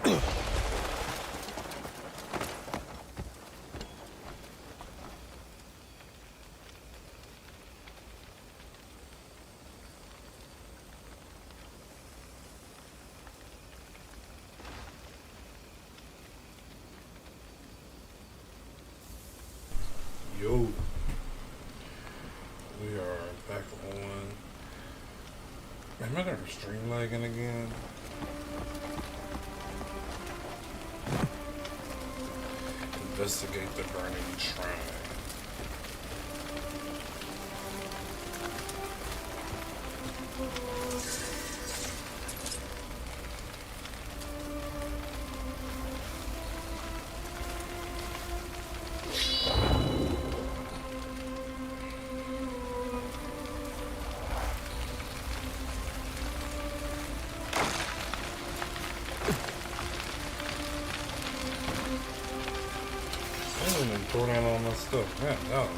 Yo, we are back on. Am I gonna stream lagging again? Investigate the burning shrine. And throw down all my stuff. Man, no.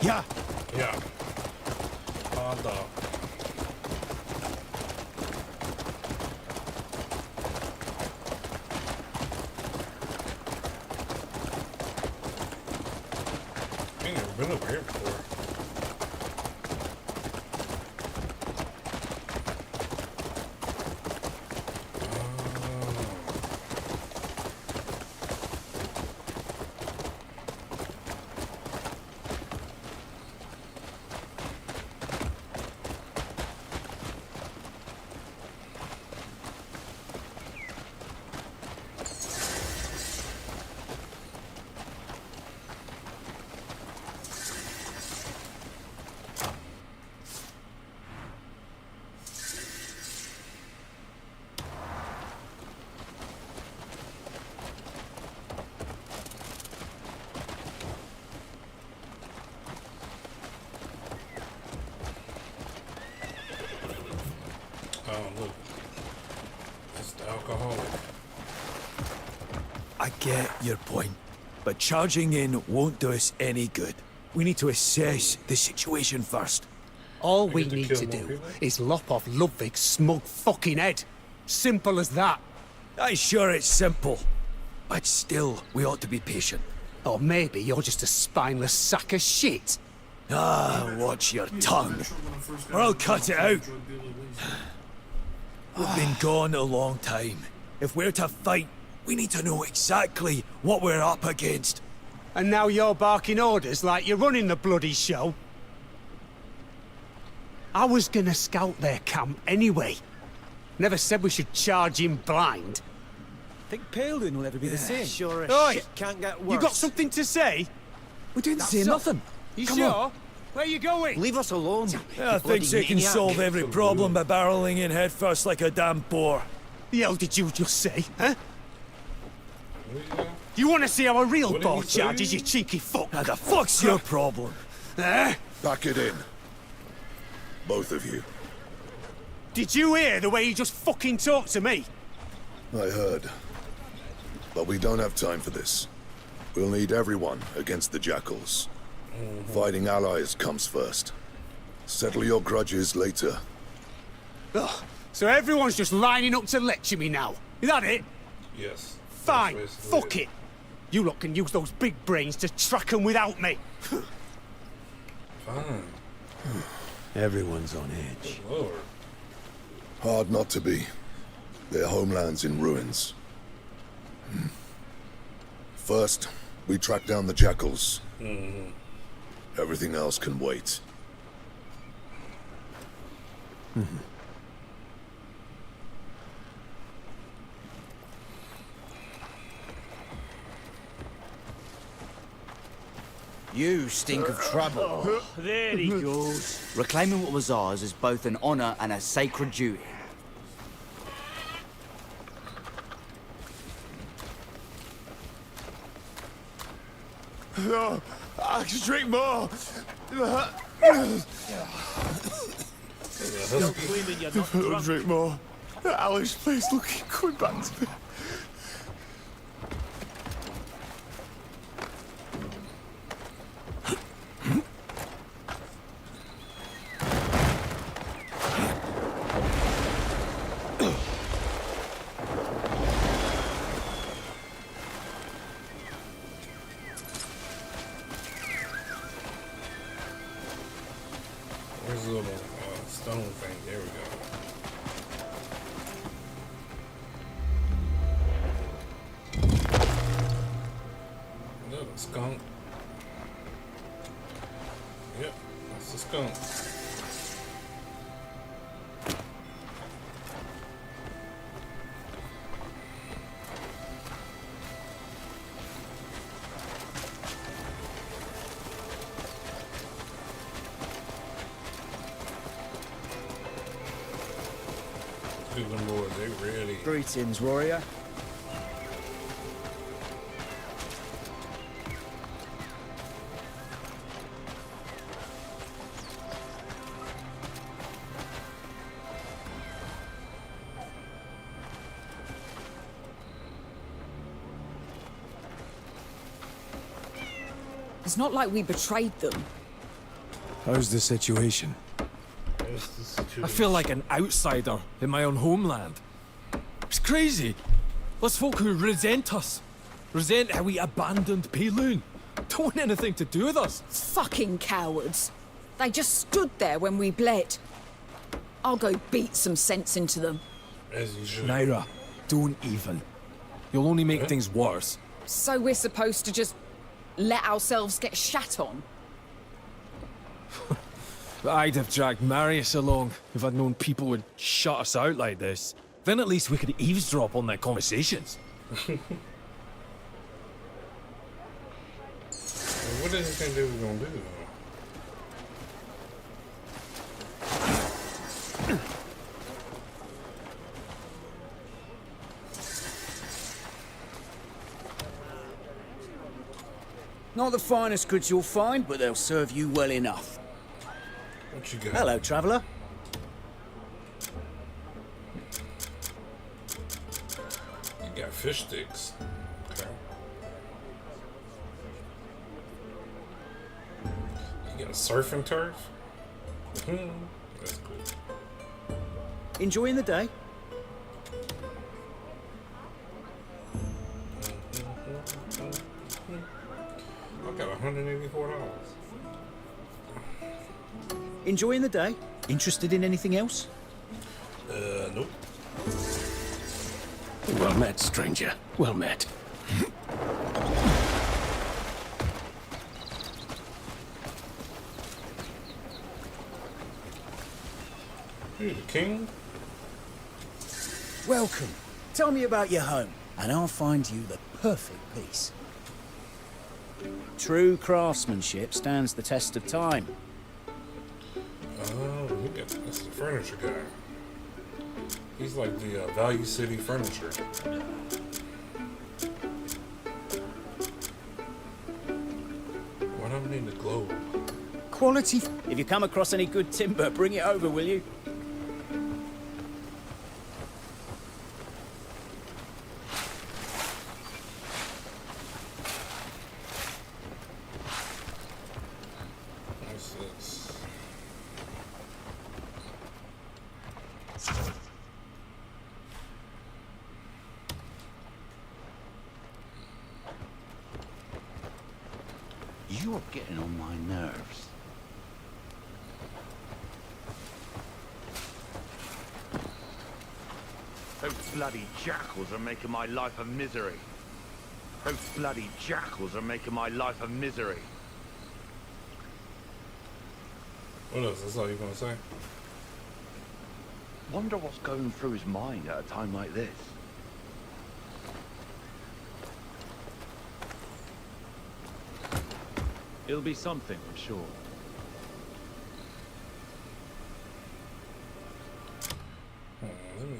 Ja. Ja. Da. I ain't never been over here before. Oh, look. It's the alcoholic. I get your point, but charging in won't do us any good. We need to assess the situation first. All we get to need kill to more do people? is lop off Ludwig's smug fucking head. Simple as that. I'm sure it's simple, but still, we ought to be patient. Or maybe you're just a spineless sack of shit. Ah, watch your tongue, or I'll cut it out. We've been gone a long time. If we're to fight, we need to know exactly what we're up against. And now you're barking orders like you're running the bloody show. I was gonna scout their camp anyway. Never said we should charge in blind. Think Paladin will ever be the same. Sure as Oi! shit can't get worse. You got something to say? We didn't say so- nothing. You Come sure? on. Where you going? Leave us alone. I think they can solve every problem by barreling in headfirst like a damn boar. The hell did you just say, huh? What do you You want to see how a real What did boar he say? charges, you cheeky fuck? Now the fuck's your problem? Eh? Back it in. Both of you. Did you hear the way you just fucking talked to me? I heard. But we don't have time for this. We'll need everyone against the Jackals. Fighting allies comes first. Settle your grudges later. Ugh. So everyone's just lining up to lecture me now. Is that it? Yes. Fine. That's basically Fuck it. You lot can use those big brains to track them without me. Fine. Everyone's on edge. Good Lord. Hard not to be. Their homeland's in ruins. First, we track down the Jackals. Everything else can wait. You stink of trouble. There he goes. Reclaiming what was ours is both an honor and a sacred duty. No, I can drink more. Still claiming you're not drunk. Drink more. Alice, please look, coming back to me. Where's the little stone thing? There we go. Little skunk. Yep, that's the skunk. Them boys, they really. Greetings, warrior. It's not like we betrayed them. How's the situation? What's the situation? I feel like an outsider in my own homeland. It's crazy. There's folk who resent us. Resent how we abandoned Payloon. Don't want anything to do with us. Fucking cowards. They just stood there when we bled. I'll go beat some sense into them. As you should. Naira, don't even. You'll only make things worse. So we're supposed to just let ourselves get shat on? I'd have dragged Marius along if I'd known people would shut us out like this. Then at least we could eavesdrop on their conversations. What does this thing do we're gonna do? Not the finest goods you'll find, but they'll serve you well enough. What you got? Hello, traveller. You got fish sticks. Okay. You got a surfing turf? That's cool. Enjoying the day? I got $184. Enjoying the day? Interested in anything else? Nope. Well met, stranger. Well met. You the king? Welcome. Tell me about your home, and I'll find you the perfect piece. True craftsmanship stands the test of time. Oh, that's the furniture guy. He's like the Value City furniture. Why don't we need the globe? Quality. If you come across any good timber, bring it over, will you? What's this? You're getting on my nerves. Those bloody jackals are making my life a misery. Those bloody jackals are making my life a misery. What else? That's all you're gonna say? Wonder what's going through his mind at a time like this. It'll be something, I'm sure. Let me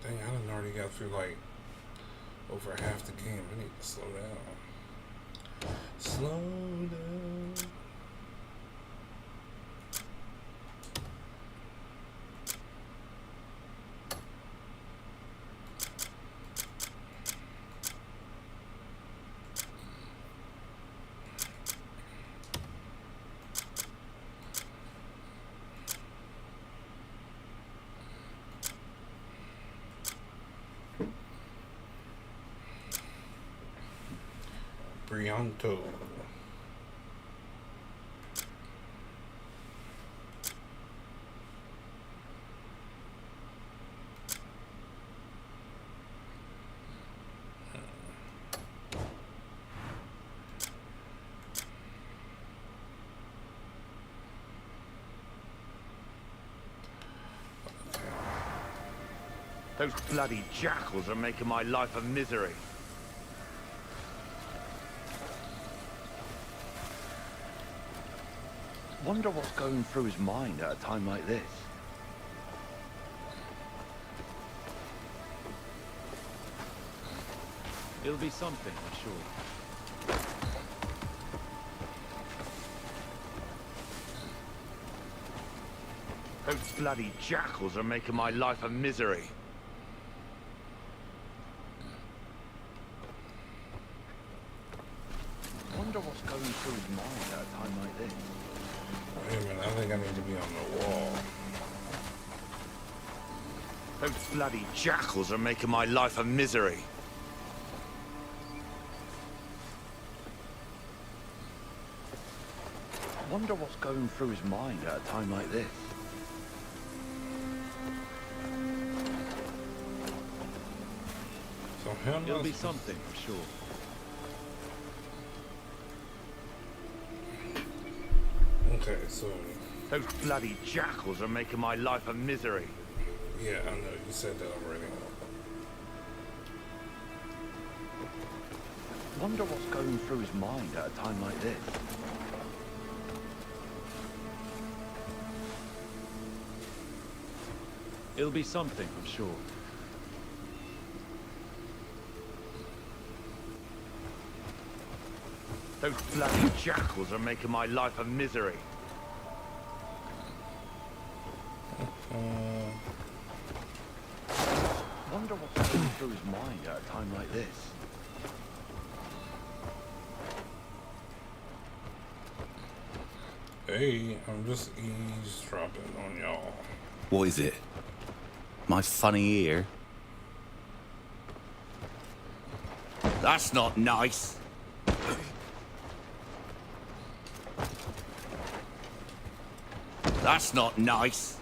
Dang, I done already got through like over half the game. I need to slow down. Slow down. Brianto. Those bloody jackals are making my life a misery. Wonder what's going through his mind at a time like this. It'll be something, I'm sure. Those bloody jackals are making my life a misery. Wonder what's going through his mind at a time like this. Wait a minute, I think I need to be on the wall. Those bloody jackals are making my life a misery. Wonder what's going through his mind at a time like this. So how am I It'll be supposed- something, I'm sure. Okay, so Those bloody jackals are making my life a misery. yeah, I know you said that already. Wonder what's going through his mind at a time like this. It'll be something, I'm sure. Those bloody jackals are making my life a misery. Wonder what's going through his mind at a time like this. Hey, I'm just eavesdropping on y'all. What is it? My funny ear? That's not nice. That's not nice.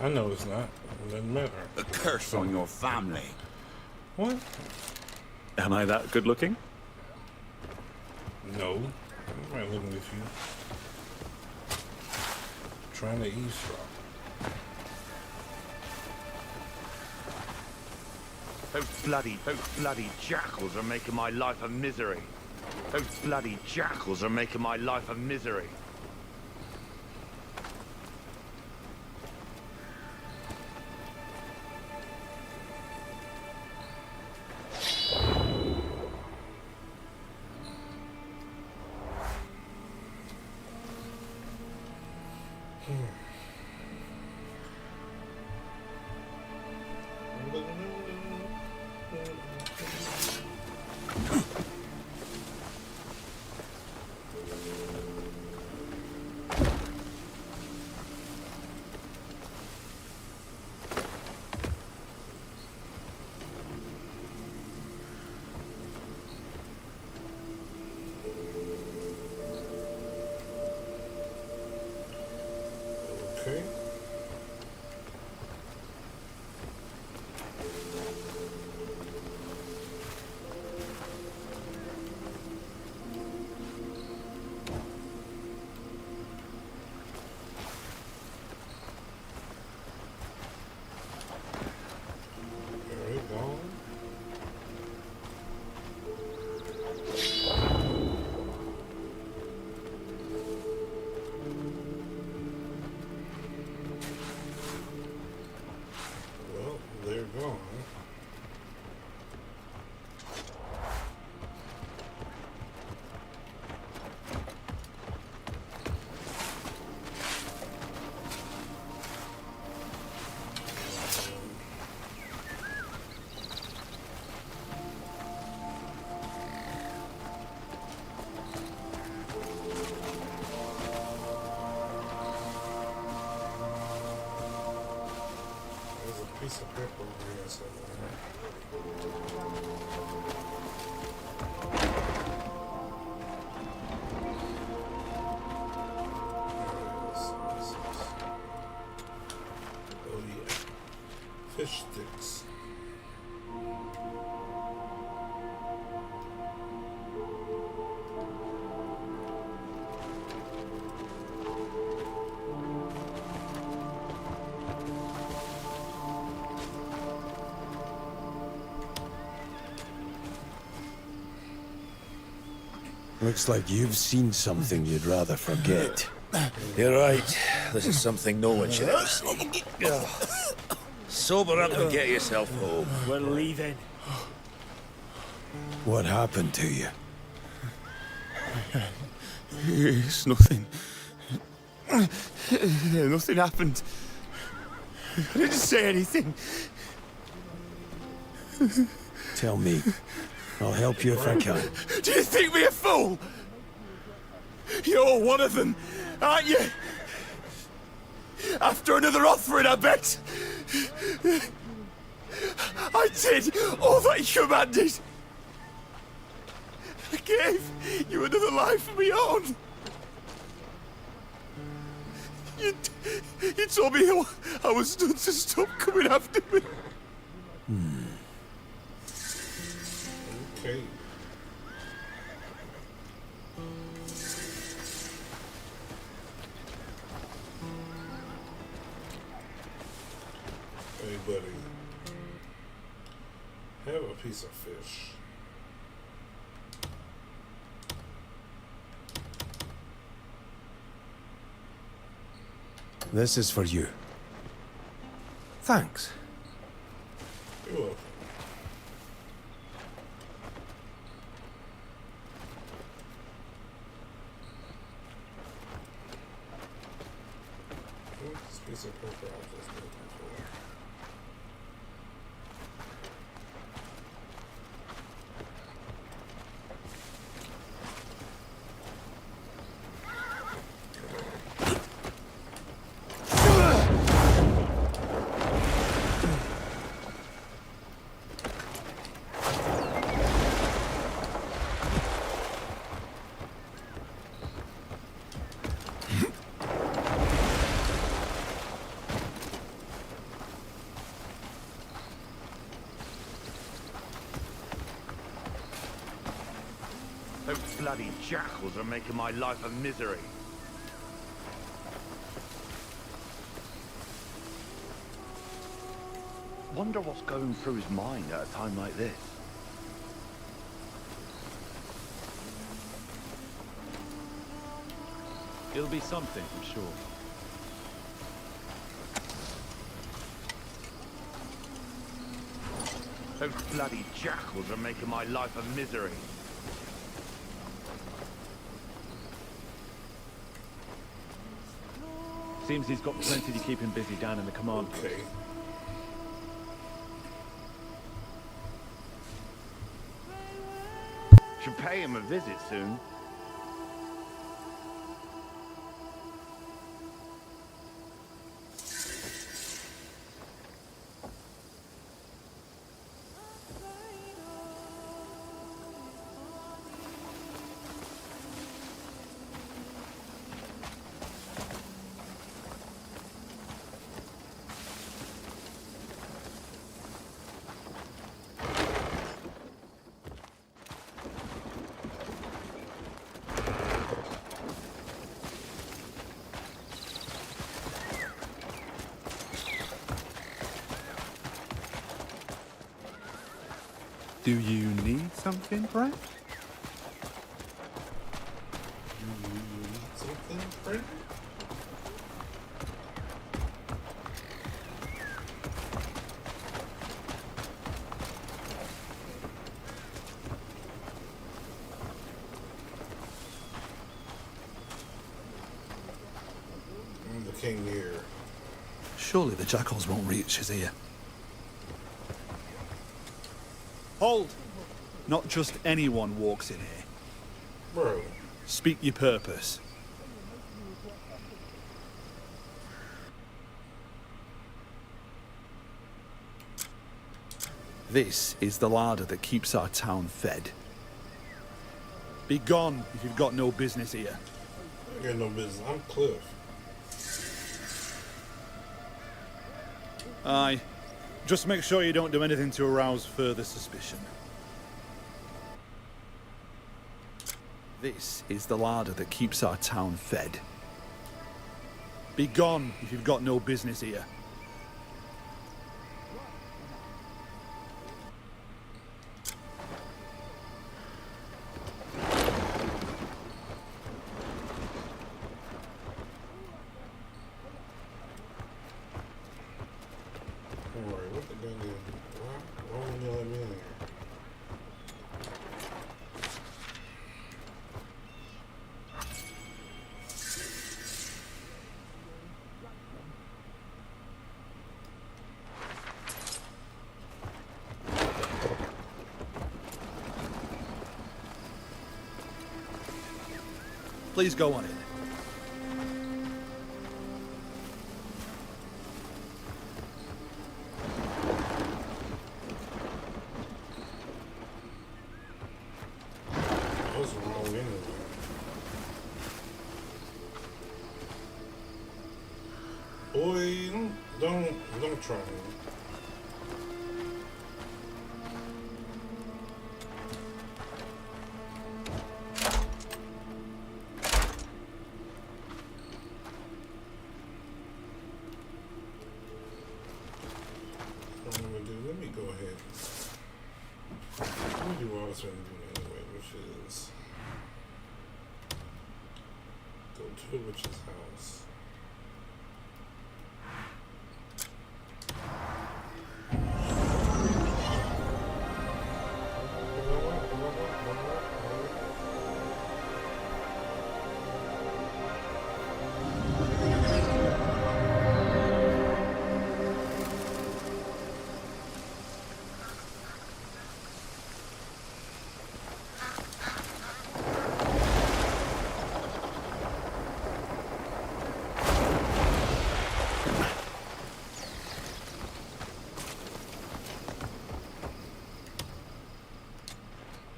I know it's not. It doesn't matter. A curse on your family. What? Am I that good looking? No. I'm not looking at you. Trying to eavesdrop. Those bloody jackals are making my life a misery. Those bloody jackals are making my life a misery. Okay. Piece of paper over here somewhere. Oh yeah. Fish sticks. Looks like you've seen something you'd rather forget. You're right. This is something no one should ever see. Sober up and get yourself home. We're leaving. What happened to you? It's nothing. Nothing happened. I didn't say anything. Tell me. I'll help you if I can. Do you think me a fool? You're one of them, aren't you? After another offering, I bet. I did all that you commanded. I gave you another life of my own. You told me I was not to stop coming after me. Okay. Hey, buddy. Have a piece of fish. This is for you. Thanks. You're welcome. This piece of paper I was just looking for. Those bloody jackals are making my life a misery. Wonder what's going through his mind at a time like this. It'll be something, I'm sure. Those bloody jackals are making my life a misery. Seems he's got plenty to keep him busy down in the command post. Okay. Should pay him a visit soon. Do you need something, Brent? Something, Frank? The king here. Surely the jackals won't reach his ear. Hold! Not just anyone walks in here. Bro. Speak your purpose. This is the larder that keeps our town fed. Be gone if you've got no business here. I got no business. I'm Cliff. Aye. Just make sure you don't do anything to arouse further suspicion. This is the larder that keeps our town fed. Be gone if you've got no business here. Alright, what the gun is? Why won't you let me in here? Please go on in. What's wrong anyway? Boy, don't try me. What I'm gonna do, let me go ahead. Let me do what I was gonna do anyway, which is go to the witch's house.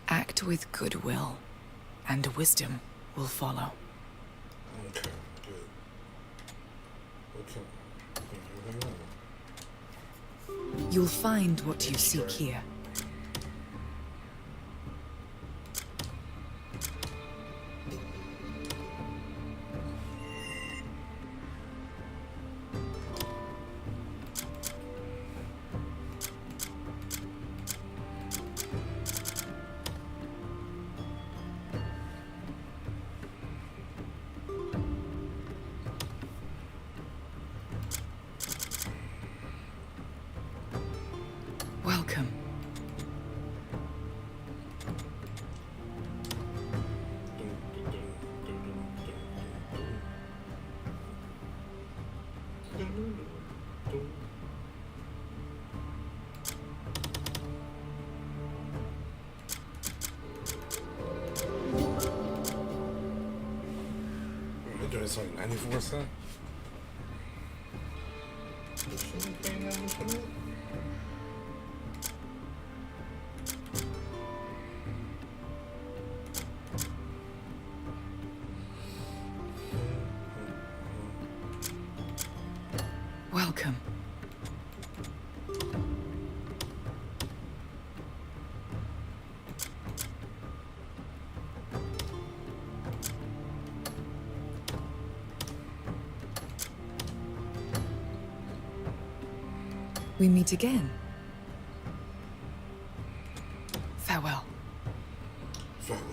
Act with goodwill, and wisdom will follow. Okay, good. Okay. You'll find what you seek here. Welcome. They're doing something 94 cents. Welcome. We meet again. Farewell. Farewell.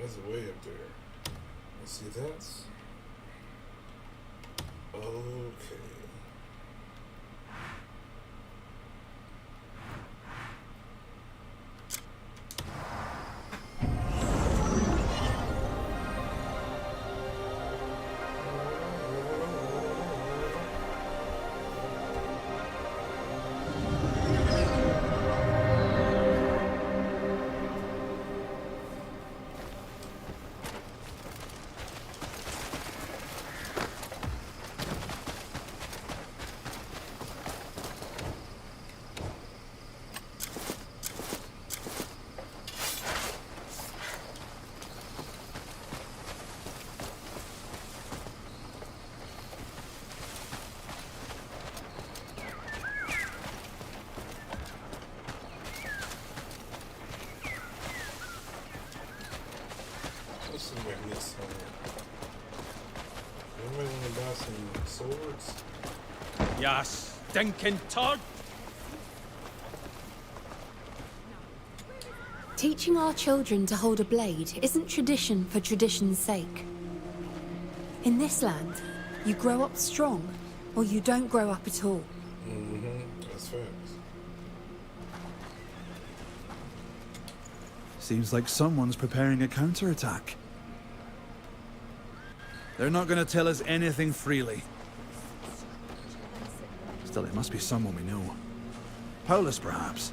There's a way up there. Let's see that's okay. Ya stinking turd! Teaching our children to hold a blade isn't tradition for tradition's sake. In this land, you grow up strong, or you don't grow up at all. That's facts. Seems like someone's preparing a counterattack. They're not going to tell us anything freely. Still, it must be someone we know. Paulus, perhaps.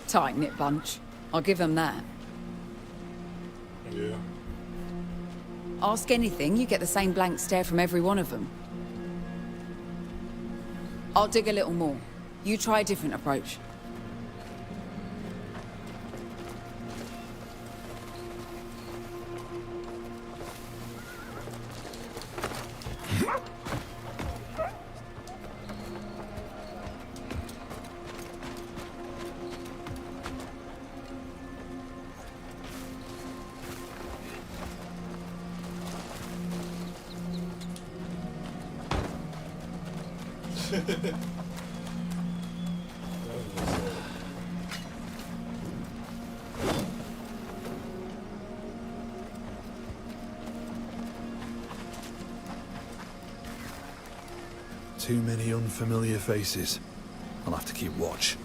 Tight-knit bunch. I'll give them that. Yeah. Ask anything, you get the same blank stare from every one of them. I'll dig a little more. You try a different approach. Too many unfamiliar faces. I'll have to keep watch.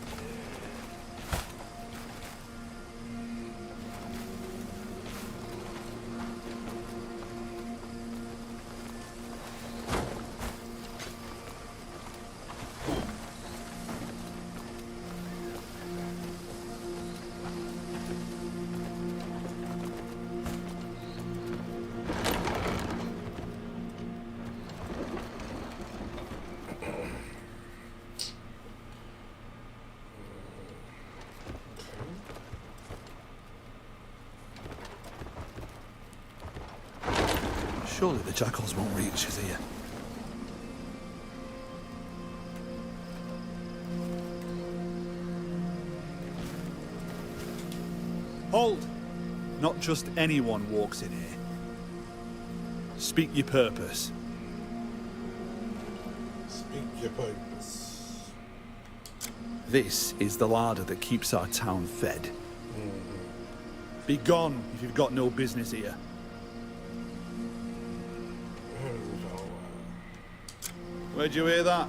Surely the jackals won't reach us here. Hold! Not just anyone walks in here. Speak your purpose. Speak your purpose. This is the larder that keeps our town fed. Be gone if you've got no business here. Where'd you hear that?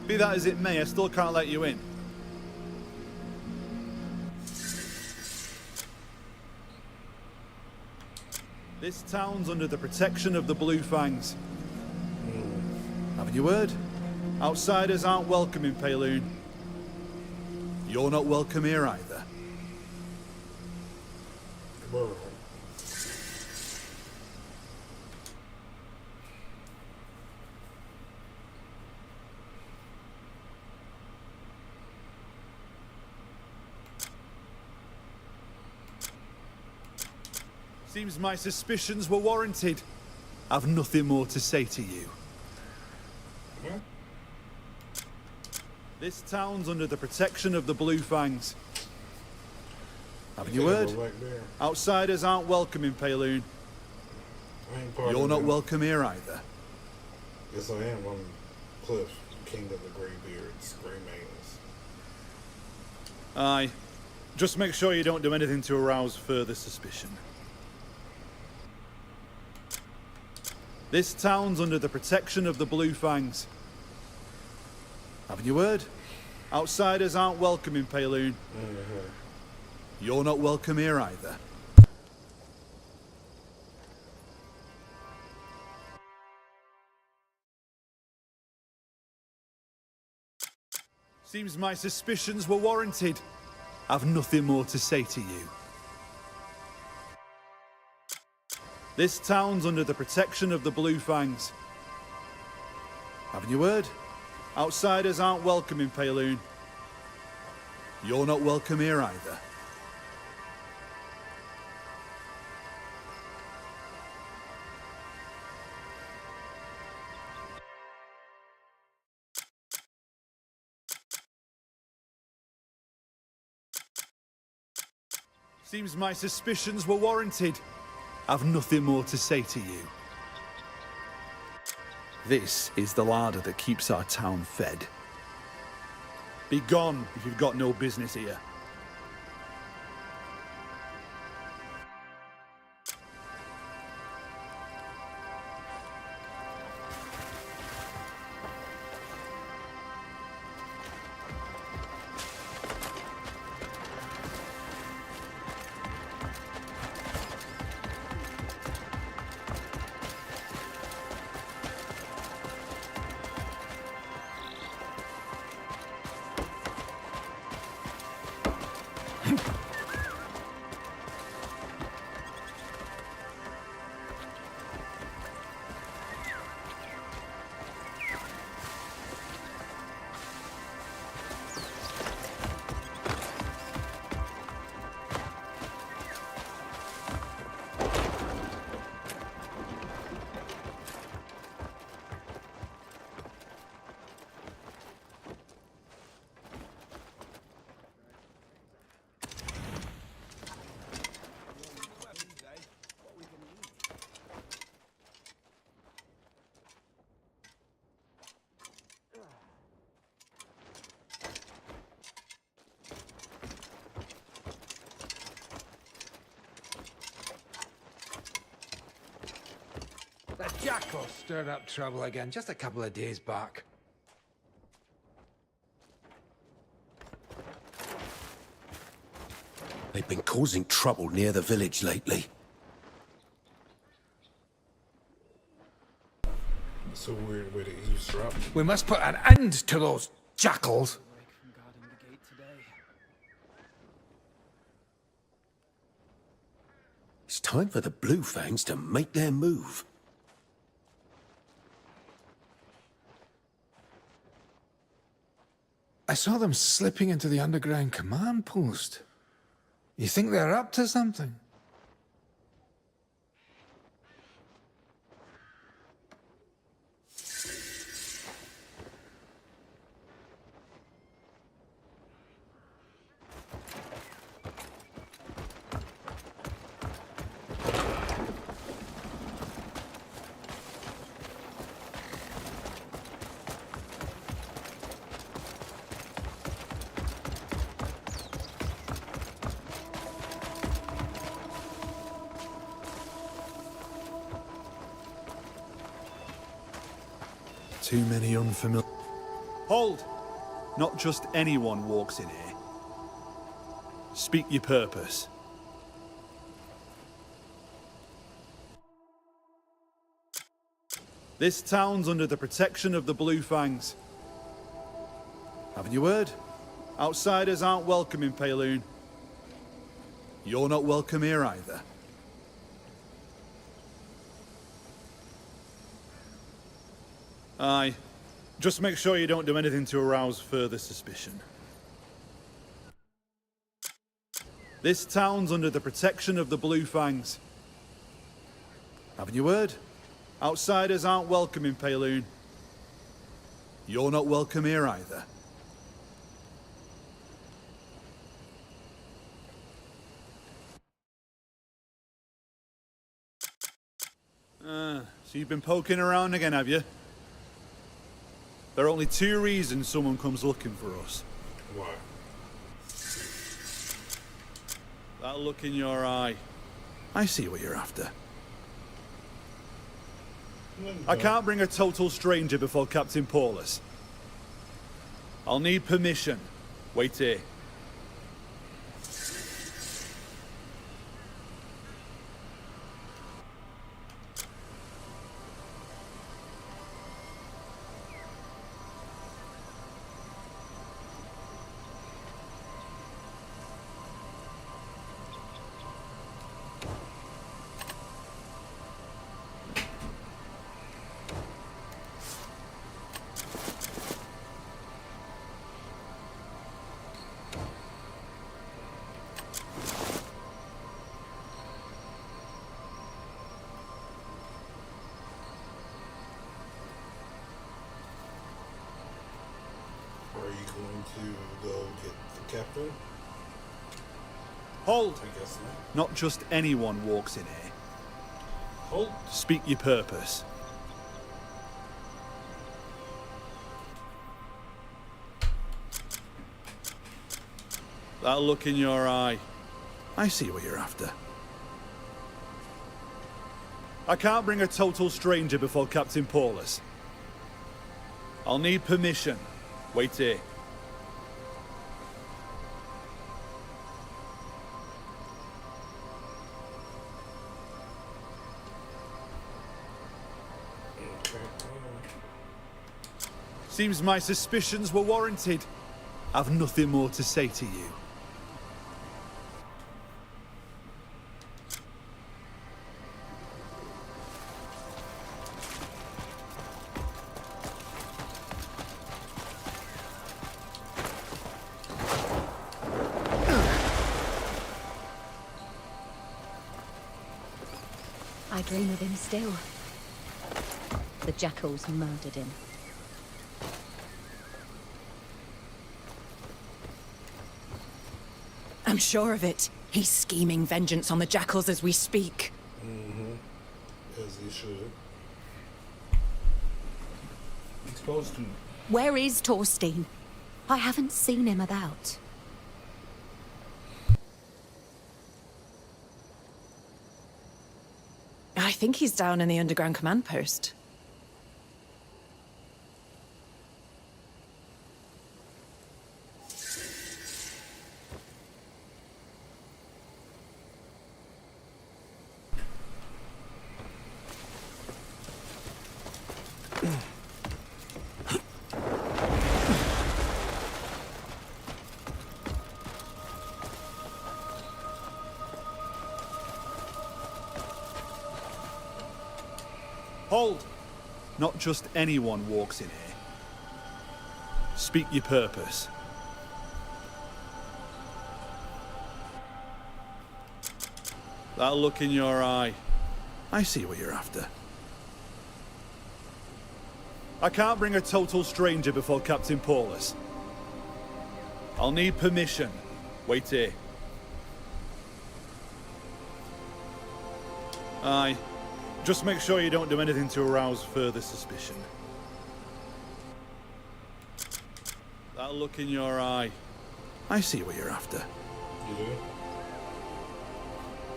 Be that as it may, I still can't let you in. This town's under the protection of the Blue Fangs. Haven't you heard? Outsiders aren't welcome in Payloon. You're not welcome here either. Bro. Seems my suspicions were warranted. I've nothing more to say to you. What? This town's under the protection of the Blue Fangs. Haven't you heard? Outsiders aren't welcome in Payloon. You're not welcome here either. Yes, I am. I'm Cliff, King of the Greybeards, Greymanes. Aye. Just make sure you don't do anything to arouse further suspicion. This town's under the protection of the Blue Fangs. Haven't you heard? Outsiders aren't welcome in Payloon. You're not welcome here either. Seems my suspicions were warranted. I've nothing more to say to you. This town's under the protection of the Blue Fangs. Haven't you heard? Outsiders aren't welcome in Payloon. You're not welcome here either. Seems my suspicions were warranted. I've nothing more to say to you. This is the larder that keeps our town fed. Be gone if you've got no business here. The jackal stirred up trouble again just a couple of days back. They've been causing trouble near the village lately. It's a weird way to eavesdrop. We must put an end to those jackals. It's time for the Blue Fangs to make their move. I saw them slipping into the underground command post. You think they're up to something? Too many unfamiliar... Hold! Not just anyone walks in here. Speak your purpose. This town's under the protection of the Blue Fangs. Haven't you heard? Outsiders aren't welcome in Payloon. You're not welcome here either. Aye. Just make sure you don't do anything to arouse further suspicion. This town's under the protection of the Blue Fangs. Haven't you heard? Outsiders aren't welcome in Payloon. You're not welcome here either. So you've been poking around again, have you? There are only two reasons someone comes looking for us. Why? That look in your eye. I see what you're after. I can't bring a total stranger before Captain Paulus. I'll need permission. Wait here. Are you going to go get the captain? Hold! I guess not. Not just anyone walks in here. Hold. Speak your purpose. That look in your eye. I see what you're after. I can't bring a total stranger before Captain Paulus. I'll need permission. Wait here. Seems my suspicions were warranted. I've nothing more to say to you. I dream of him still. The jackals murdered him. I'm sure of it. He's scheming vengeance on the jackals as we speak. As he should. He's supposed to. Where is Thorstein? I haven't seen him about. I think he's down in the underground command post. Hold! Not just anyone walks in here. Speak your purpose. That look in your eye. I see what you're after. I can't bring a total stranger before Captain Paulus. I'll need permission. Wait here. Aye. Just make sure you don't do anything to arouse further suspicion. That look in your eye. I see what you're after. You do?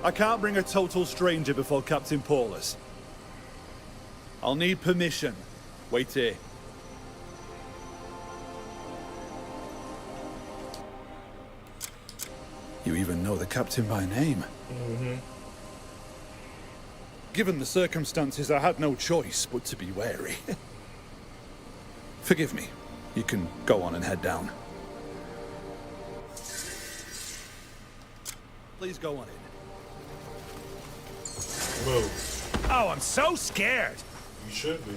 I can't bring a total stranger before Captain Paulus. I'll need permission. Wait here. You even know the captain by name. Given the circumstances, I had no choice but to be wary. Forgive me. You can go on and head down. Please go on in. Move. Oh, I'm so scared. You should be.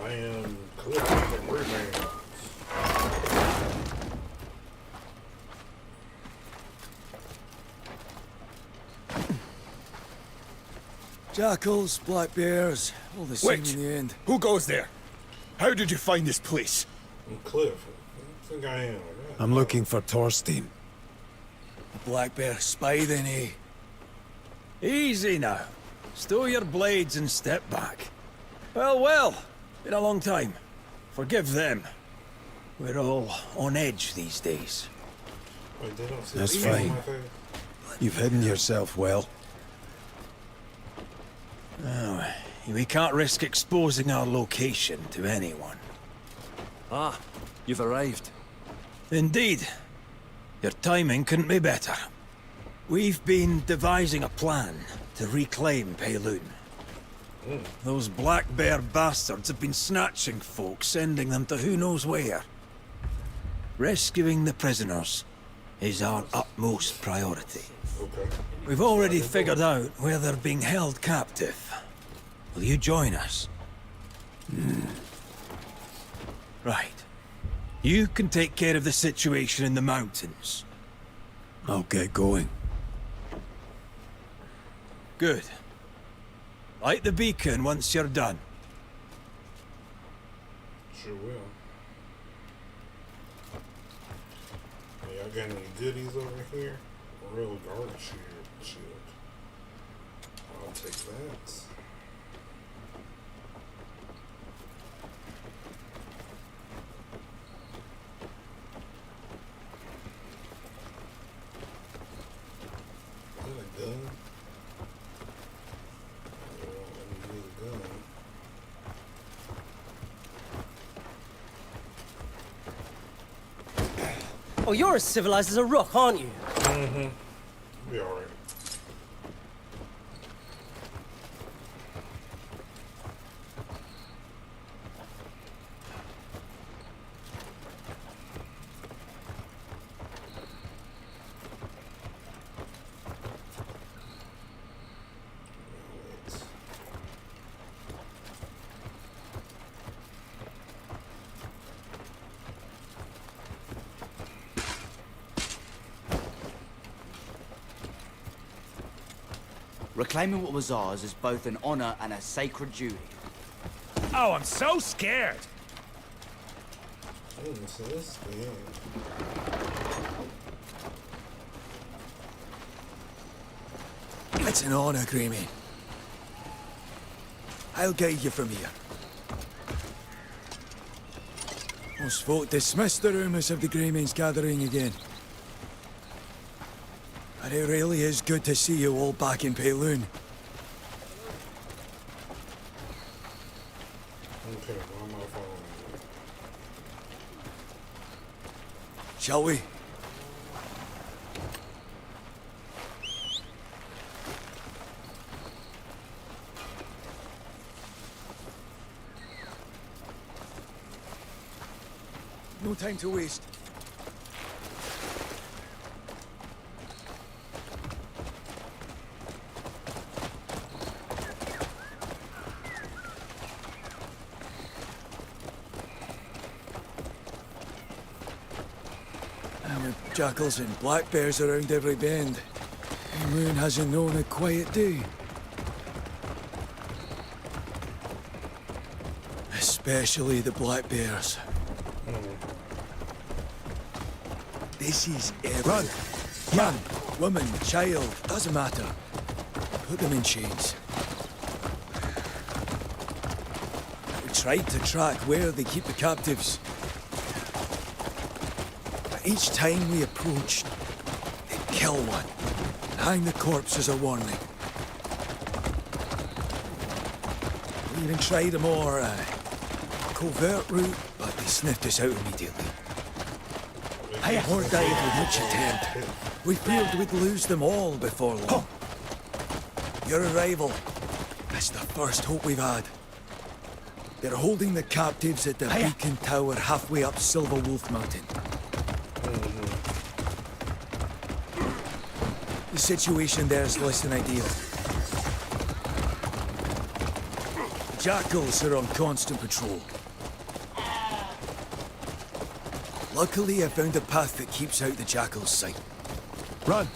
I am Cliff from Birdman. Jackals, black bears, all the same in the end. Who goes there? How did you find this place? I'm Cliff. I think I am. I'm looking for Thorstein. A black bear spy then, eh? Easy now. Stow your blades and step back. Well, well. Been a long time. Forgive them. We're all on edge these days. Wait, they don't see That's the email fine. on my face? You've hidden yourself well. Oh, we can't risk exposing our location to anyone. Ah, you've arrived. Indeed. Your timing couldn't be better. We've been devising a plan to reclaim Peilun. Those black bear bastards have been snatching folk, sending them to who knows where. Rescuing the prisoners is our utmost priority. Okay. We've already figured out where they're being held captive. Will you join us? Right. You can take care of the situation in the mountains. I'll get going. Good. Light the beacon once you're done. Sure will. Yeah, Y'all got any goodies over here? Real guard shield. I'll take that. Is that a gun? Let me use a gun. Oh, you're as civilized as a rock, aren't you? Mm-hmm. Be alright. Reclaiming what was ours is both an honor and a sacred duty. Oh, I'm so scared. So this It's an honor, Greymane. I'll guide you from here. Most folk dismiss the rumours of the Greymane's gathering again. And it really is good to see you all back in Payloon. Okay, why am I following you? Shall we? No time to waste. With jackals and black bears around every bend, the moon hasn't known a quiet day. Especially the black bears. This is every man, woman, child, doesn't matter. Put them in chains. We tried to track where they keep the captives. But each time we approached, they'd kill one and hang the corpse as a warning. We even tried a more covert route, but they sniffed us out immediately. More died with each attempt. We feared we'd lose them all before long. Your arrival is the first hope we've had. They're holding the captives at the beacon tower halfway up Silver Wolf Mountain. The situation there is less than ideal. The jackals are on constant patrol. Luckily, I found a path that keeps out the jackal's sight. Run!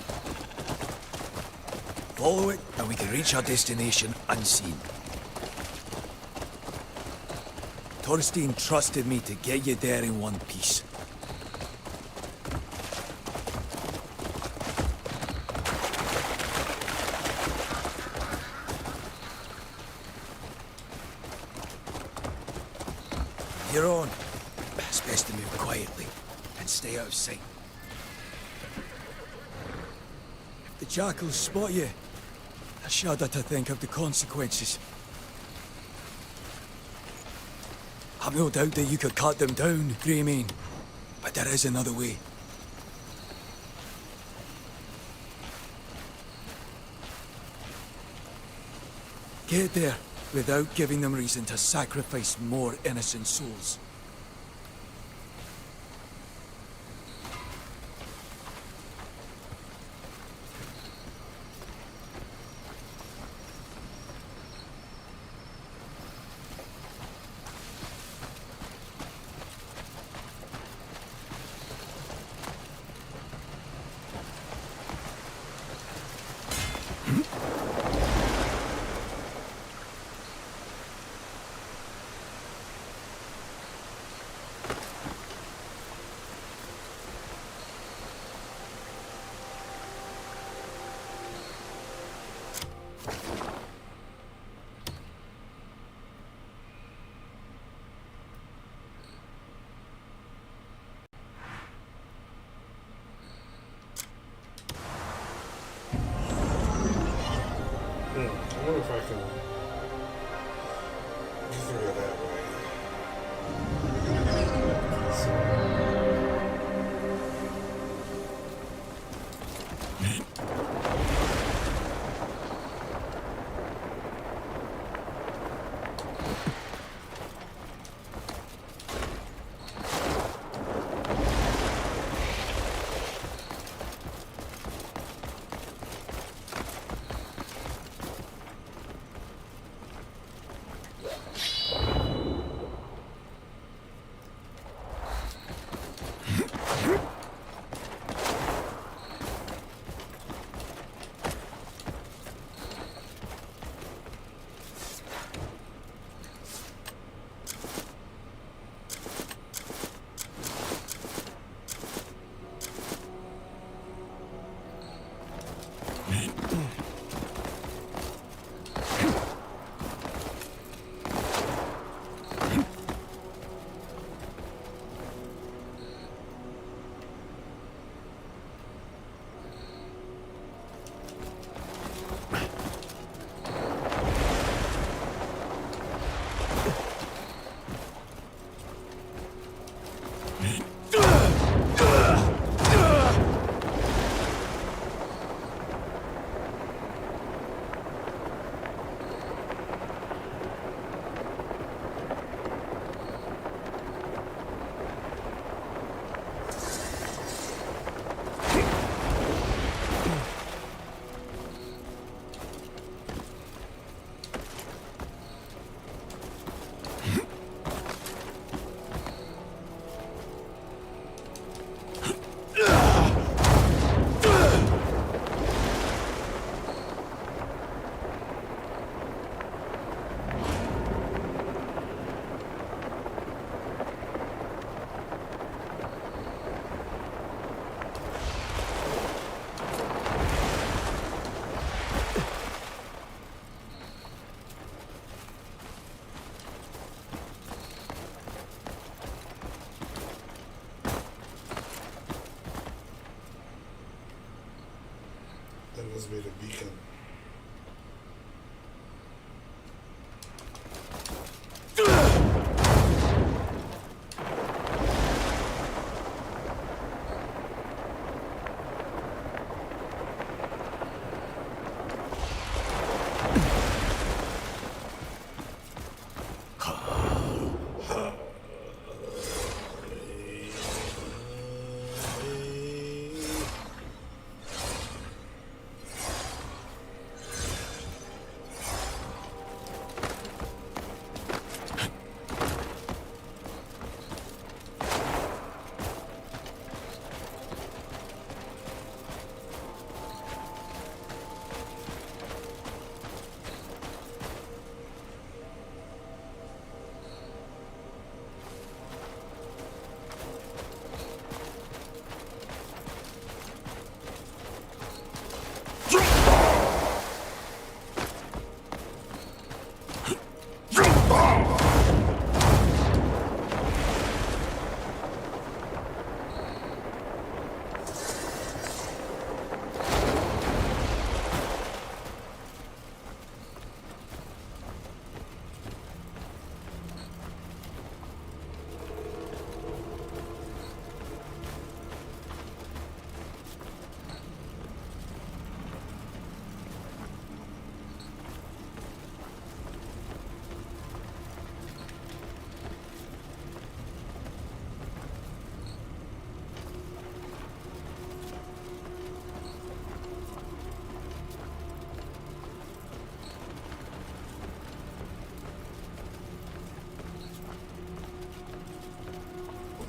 Follow it, and we can reach our destination unseen. Thorstein trusted me to get you there in one piece. You're on. It's best to move quietly and stay out of sight. If the jackals spot you, I shudder to think of the consequences. I've no doubt that you could cut them down, Greymane, but there is another way. Get there without giving them reason to sacrifice more innocent souls. I wonder if I can get through it that way. That must be the beacon.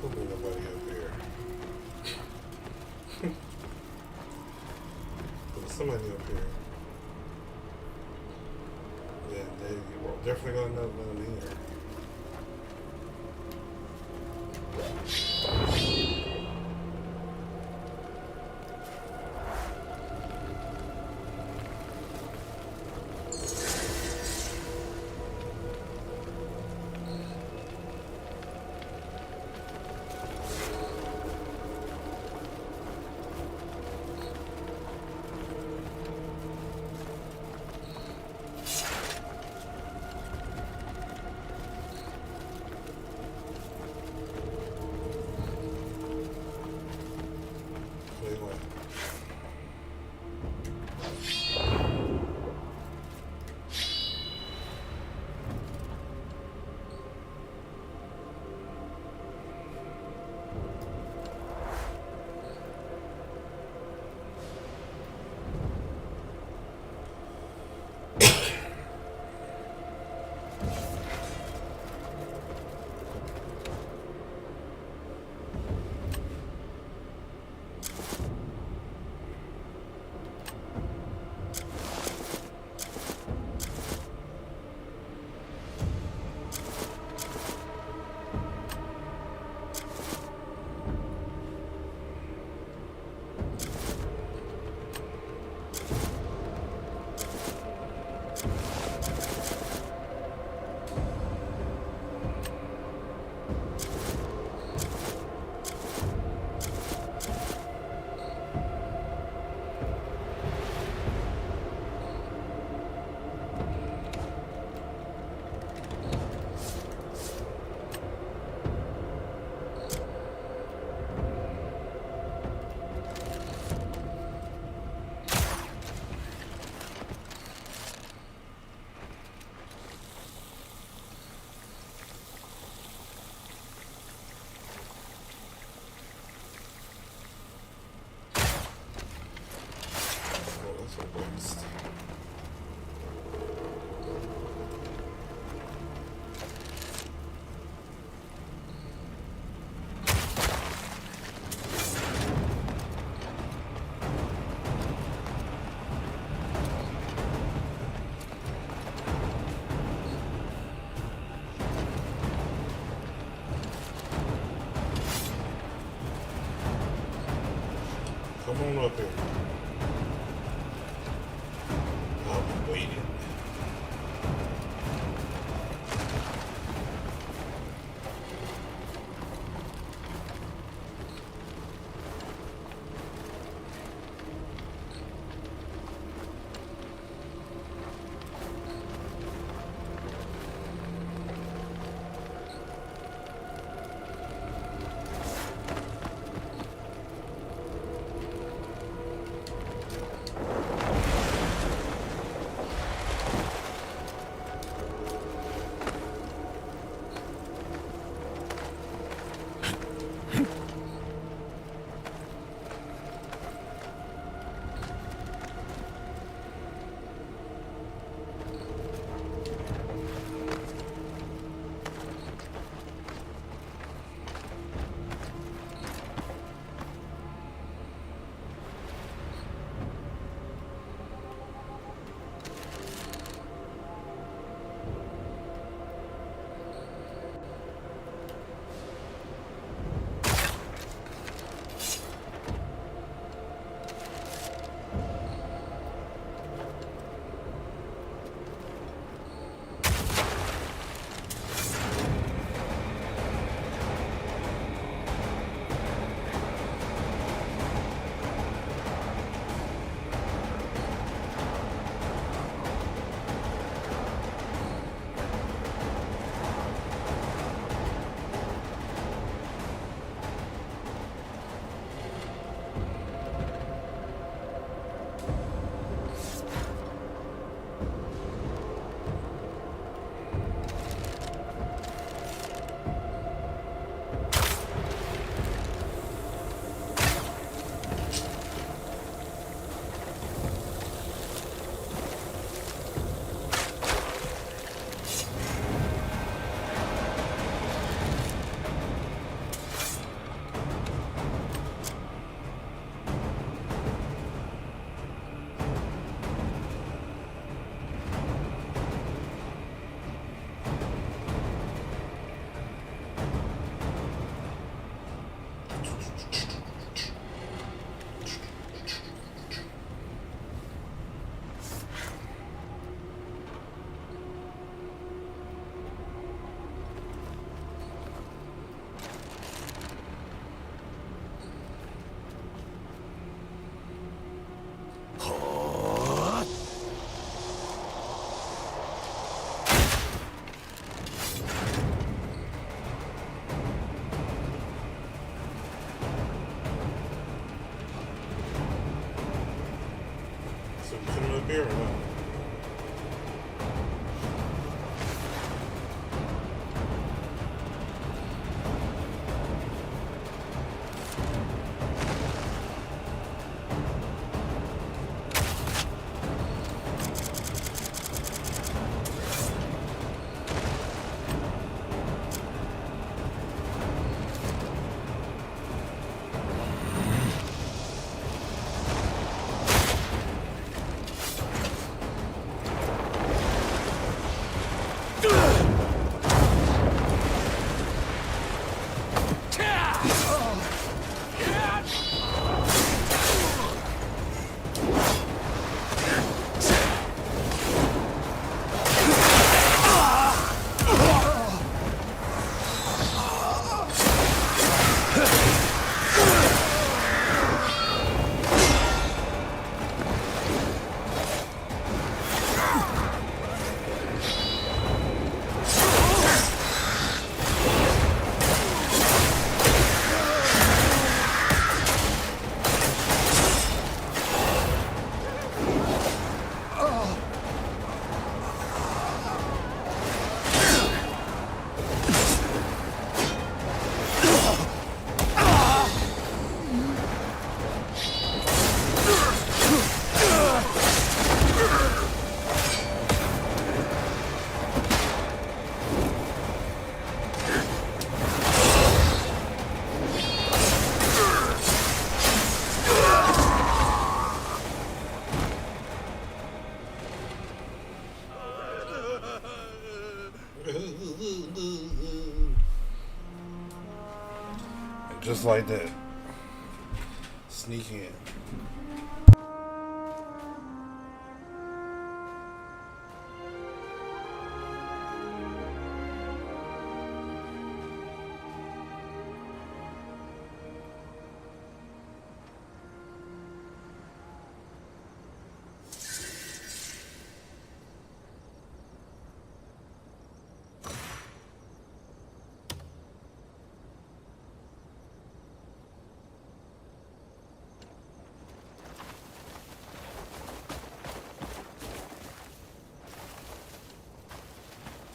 Hopefully nobody up here. There's somebody up here. Yeah, they well, definitely gonna know down here. on up here. I'm waiting. Beer or what? Just like that. sneak in.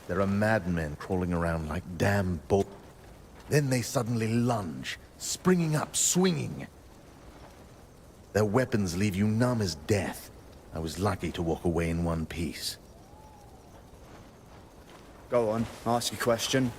There are madmen crawling around like damn bull. Then they suddenly lunge, springing up, swinging. Their weapons leave you numb as death. I was lucky to walk away in one piece. Go on, ask your question.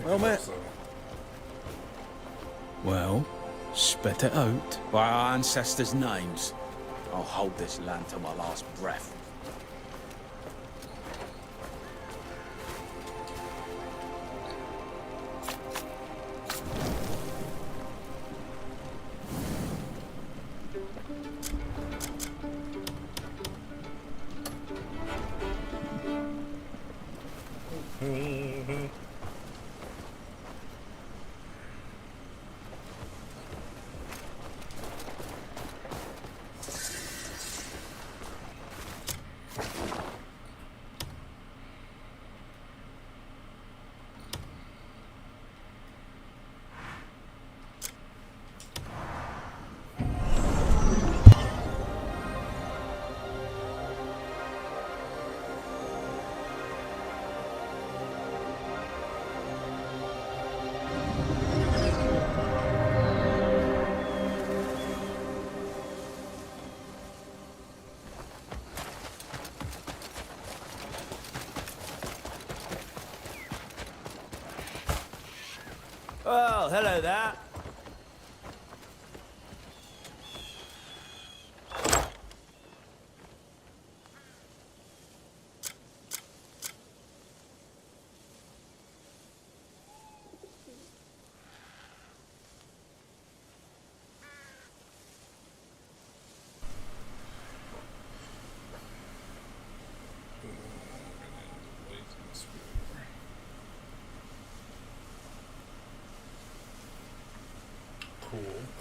Well met. Well, spit it out. By our ancestors' names, I'll hold this land till my last breath. Oh, hello there.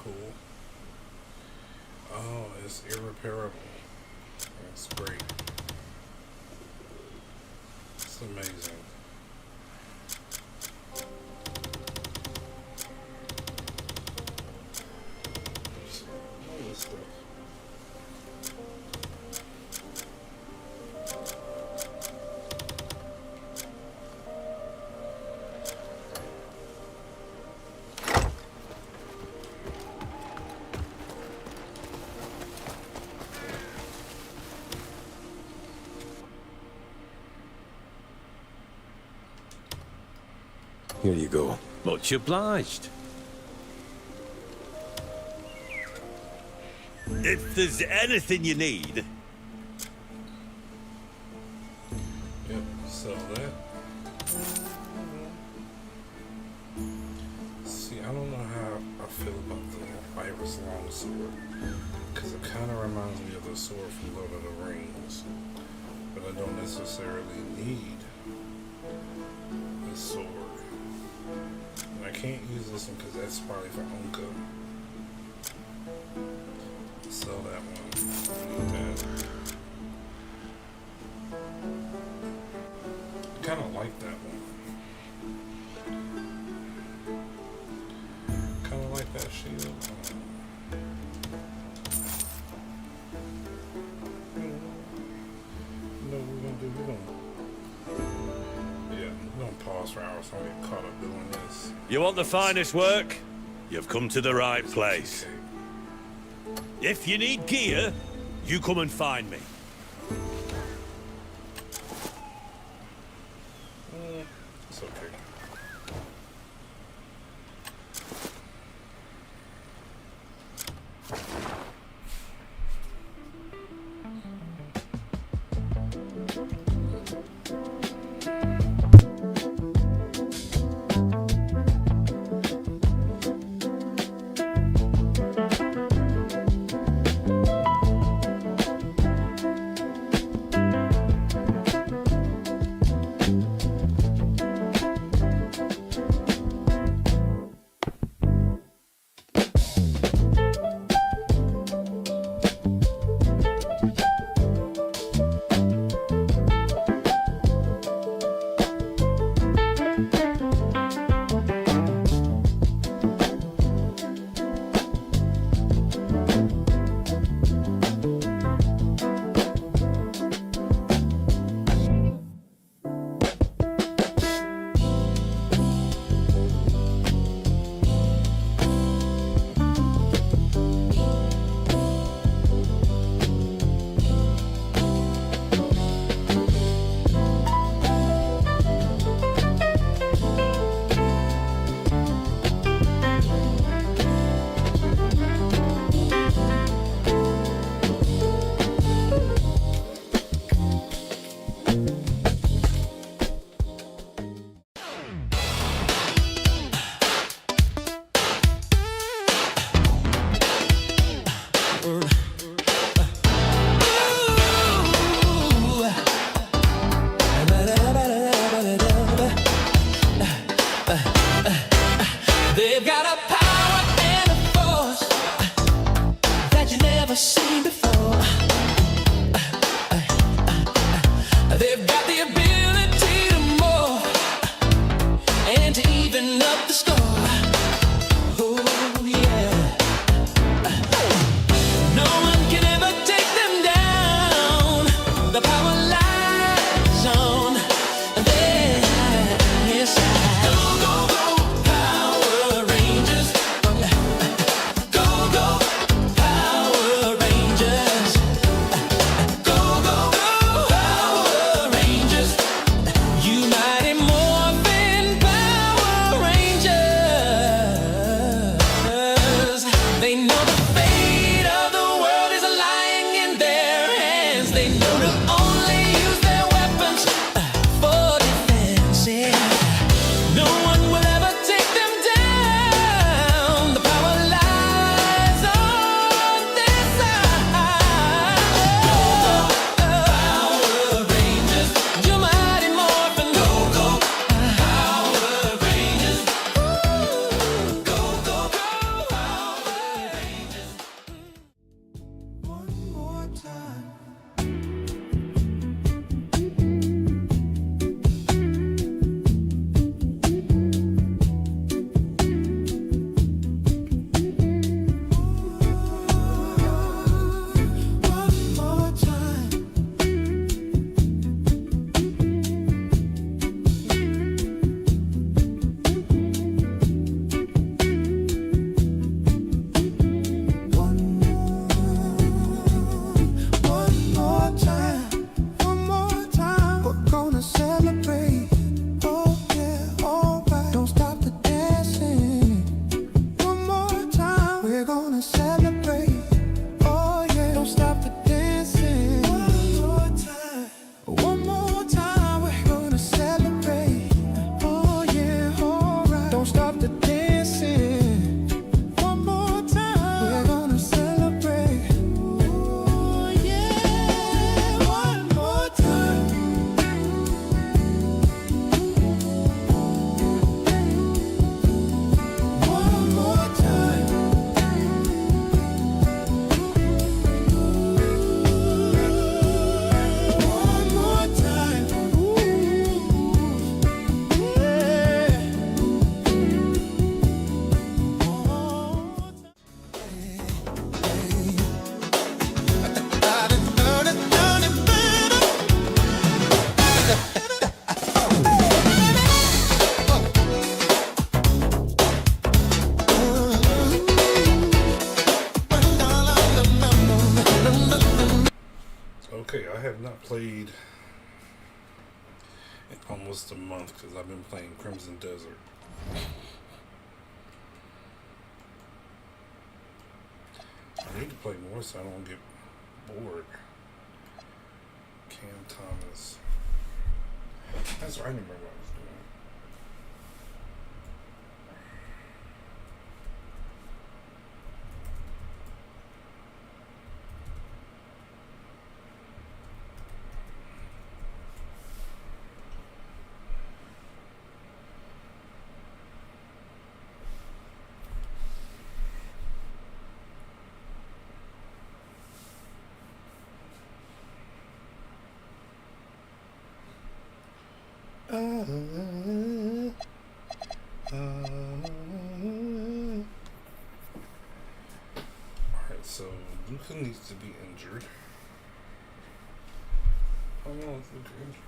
Cool. Oh, it's irreparable. That's great. It's amazing. All this stuff. Here you go. Much obliged. If there's anything you need. Yep, sell that. See, I don't know how I feel about the Iris Longsword, because it kind of reminds me of the sword from Lord of the Rings, but I don't necessarily need the sword. And I can't use this one because that's probably for Unka. Sell that one. Need that. Kind of like that one. Kind of like that shield. Yeah, we're gonna pause for hours. I'll get caught up doing this. You want the finest work? You've come to the right place. If you need gear, you come and find me. It's okay. Okay, I have not played in almost a month because I've been playing Crimson Desert. I need to play more so I don't get bored. Cam Thomas. That's right, I remember what I was doing. Alright, so Luca needs to be injured. How long is Luca injured?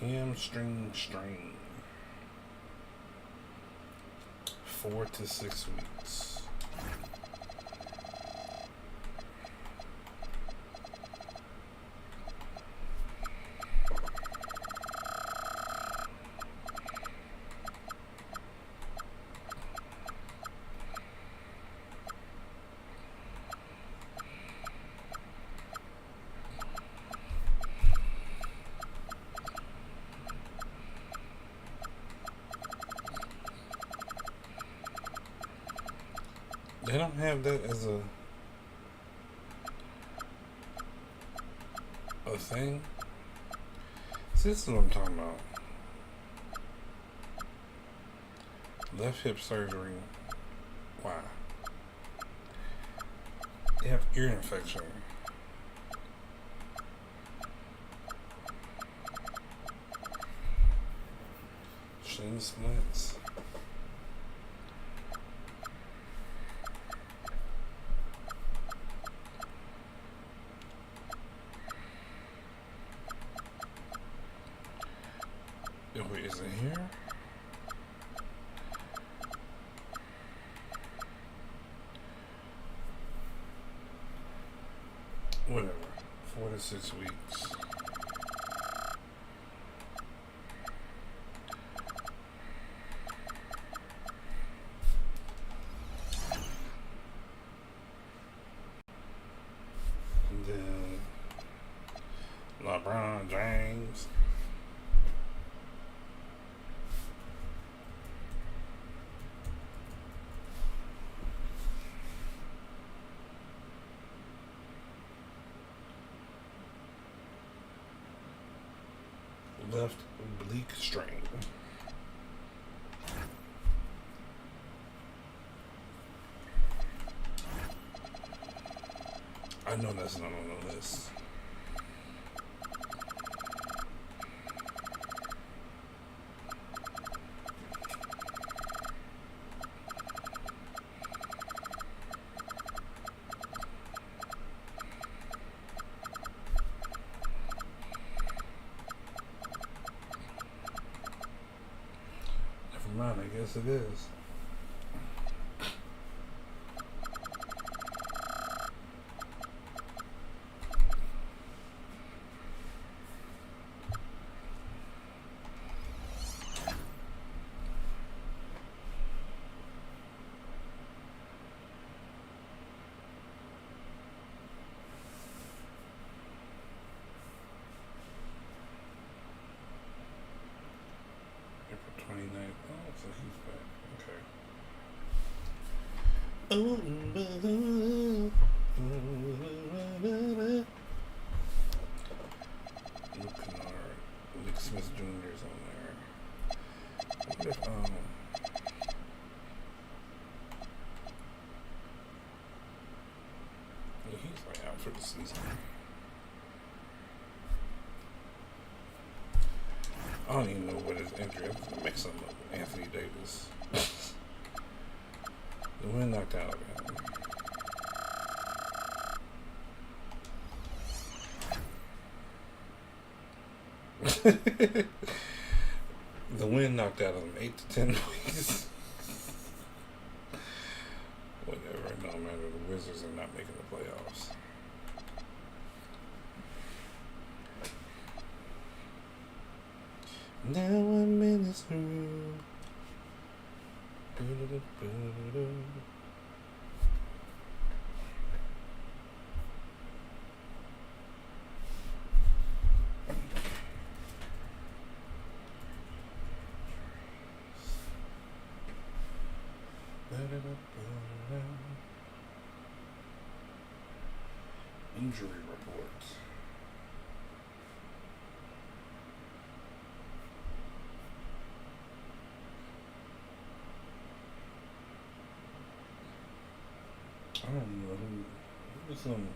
Hamstring strain. 4 to 6 weeks. They don't have that as a thing. See, this is what I'm talking about. Left hip surgery. Why? They have ear infection. Shin splints. Wait, is it here? Whatever. 4 to 6 weeks. And then LeBron James. Left oblique strain. I know that's not on the list. I guess it is. April 29th. Oh, so he's back. Luke Kennard, Nick Smith Jr. is on there. I wonder if, yeah, he's like out for the season. I don't even know what his injury is. I'm gonna mix him up with Anthony Davis. The wind knocked out of him. The wind knocked out of them 8 to 10 weeks. Whatever, it don't matter. The Wizards are not making the playoffs. Now I'm in this room. Injury reports. I don't know who was some.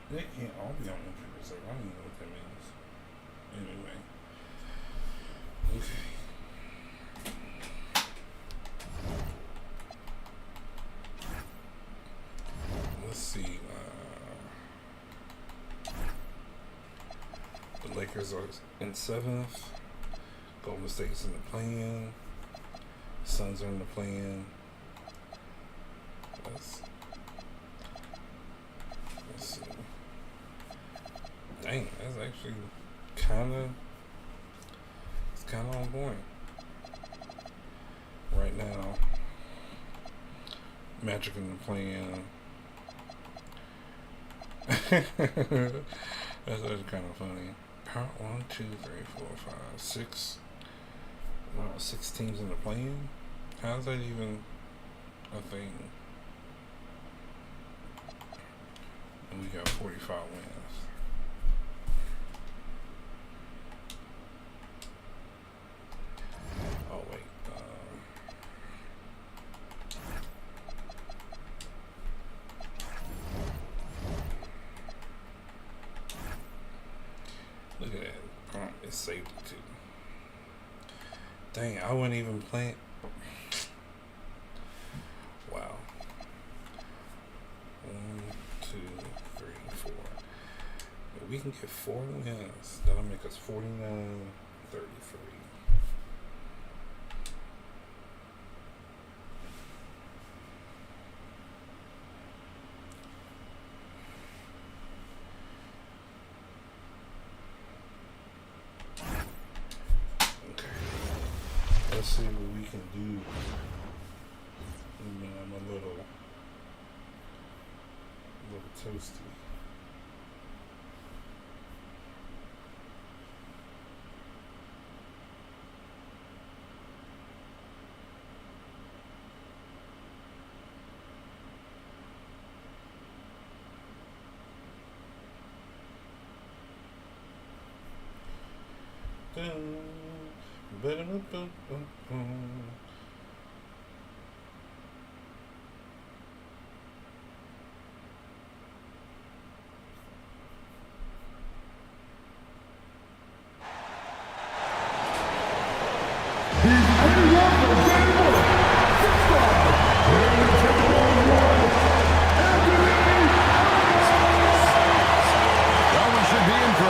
They can't all be on injury reserve. I don't even know what that means. Anyway. Okay. Let's see. The Lakers are in 7th. Golden State's in the play-in. Suns are in the play-in. Let's see. Dang, that's actually it's kind of on point. Right now, Magic in the play-in. That's actually kind of funny. 1, 2, 3, 4, 5, 6. Wow, 6 teams in the play-in? How's that even a thing? And we got 45 wins. Oh wait. Look at that. It saved it too. Dang, I wasn't even playing. Wow. 1, 2, 3, 4. If we can get 4 wins, that'll make us 49-33. Let's see what we can do. Man, I'm a little toasty.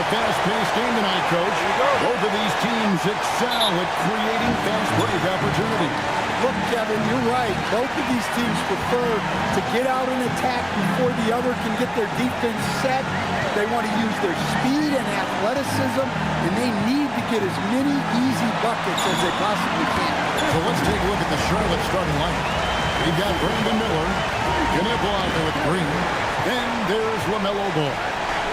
Fast-paced game tonight, Coach. Both of these teams excel at creating fast break opportunity. Look, Kevin, you're right. Both of these teams prefer to get out and attack before the other can get their defense set. They want to use their speed and athleticism, and they need to get as many easy buckets as they possibly can. So let's take a look at the Charlotte starting lineup. We've got Brandon Miller, Ginobili out there with Green, and there's LaMelo Ball.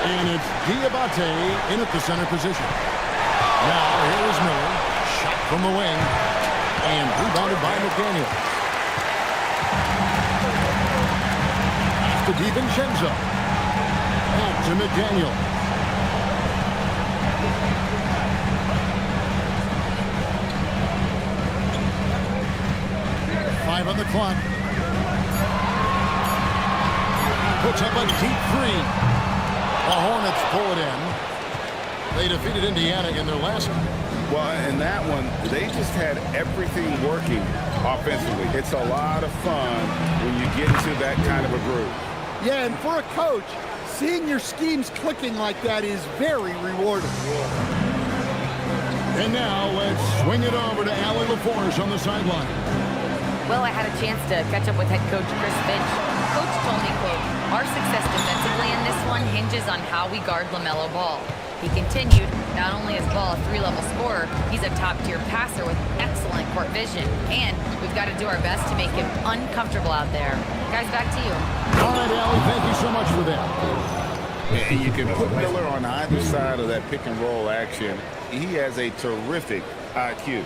And it's Diabate in at the center position. Now, here's Miller. Shot from the wing. And rebounded by McDaniel. Off to DiVincenzo. Out to McDaniel. Five on the clock. Puts up a deep three. The Hornets pull it in. They defeated Indiana in their last Well, in that one, they just had everything working offensively. It's a lot of fun when you get into that kind of a groove. Yeah, and for a coach, seeing your schemes clicking like that is very rewarding. And now let's swing it over to Allie LaForce on the sideline. Well, I had a chance to catch up with head coach Chris Finch. Coach told me, quote, "Our success defensively in this one hinges on how we guard LaMelo Ball." He continued, not only is Ball a 3-level scorer, he's a top-tier passer with excellent court vision. And we've got to do our best to make him uncomfortable out there. Guys, back to you. All right, Allie, thank you so much for that. And you can put Miller on either side of that pick and roll action. He has a terrific IQ.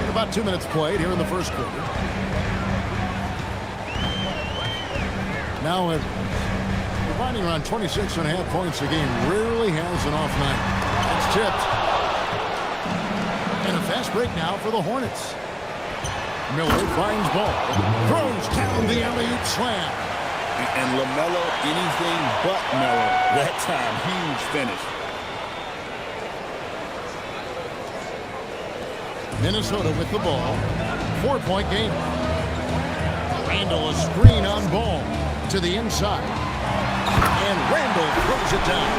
About 2 minutes played here in the first quarter. Now, providing around 26.5 points a game, rarely has an off night. It's tipped. And a fast break now for the Hornets. Miller finds ball. Throws down the alley-oop slam. And LaMelo, anything but Melo. That time, huge finish. Minnesota with the ball. 4-point game. Randall a screen on ball to the inside. And Randall throws it down.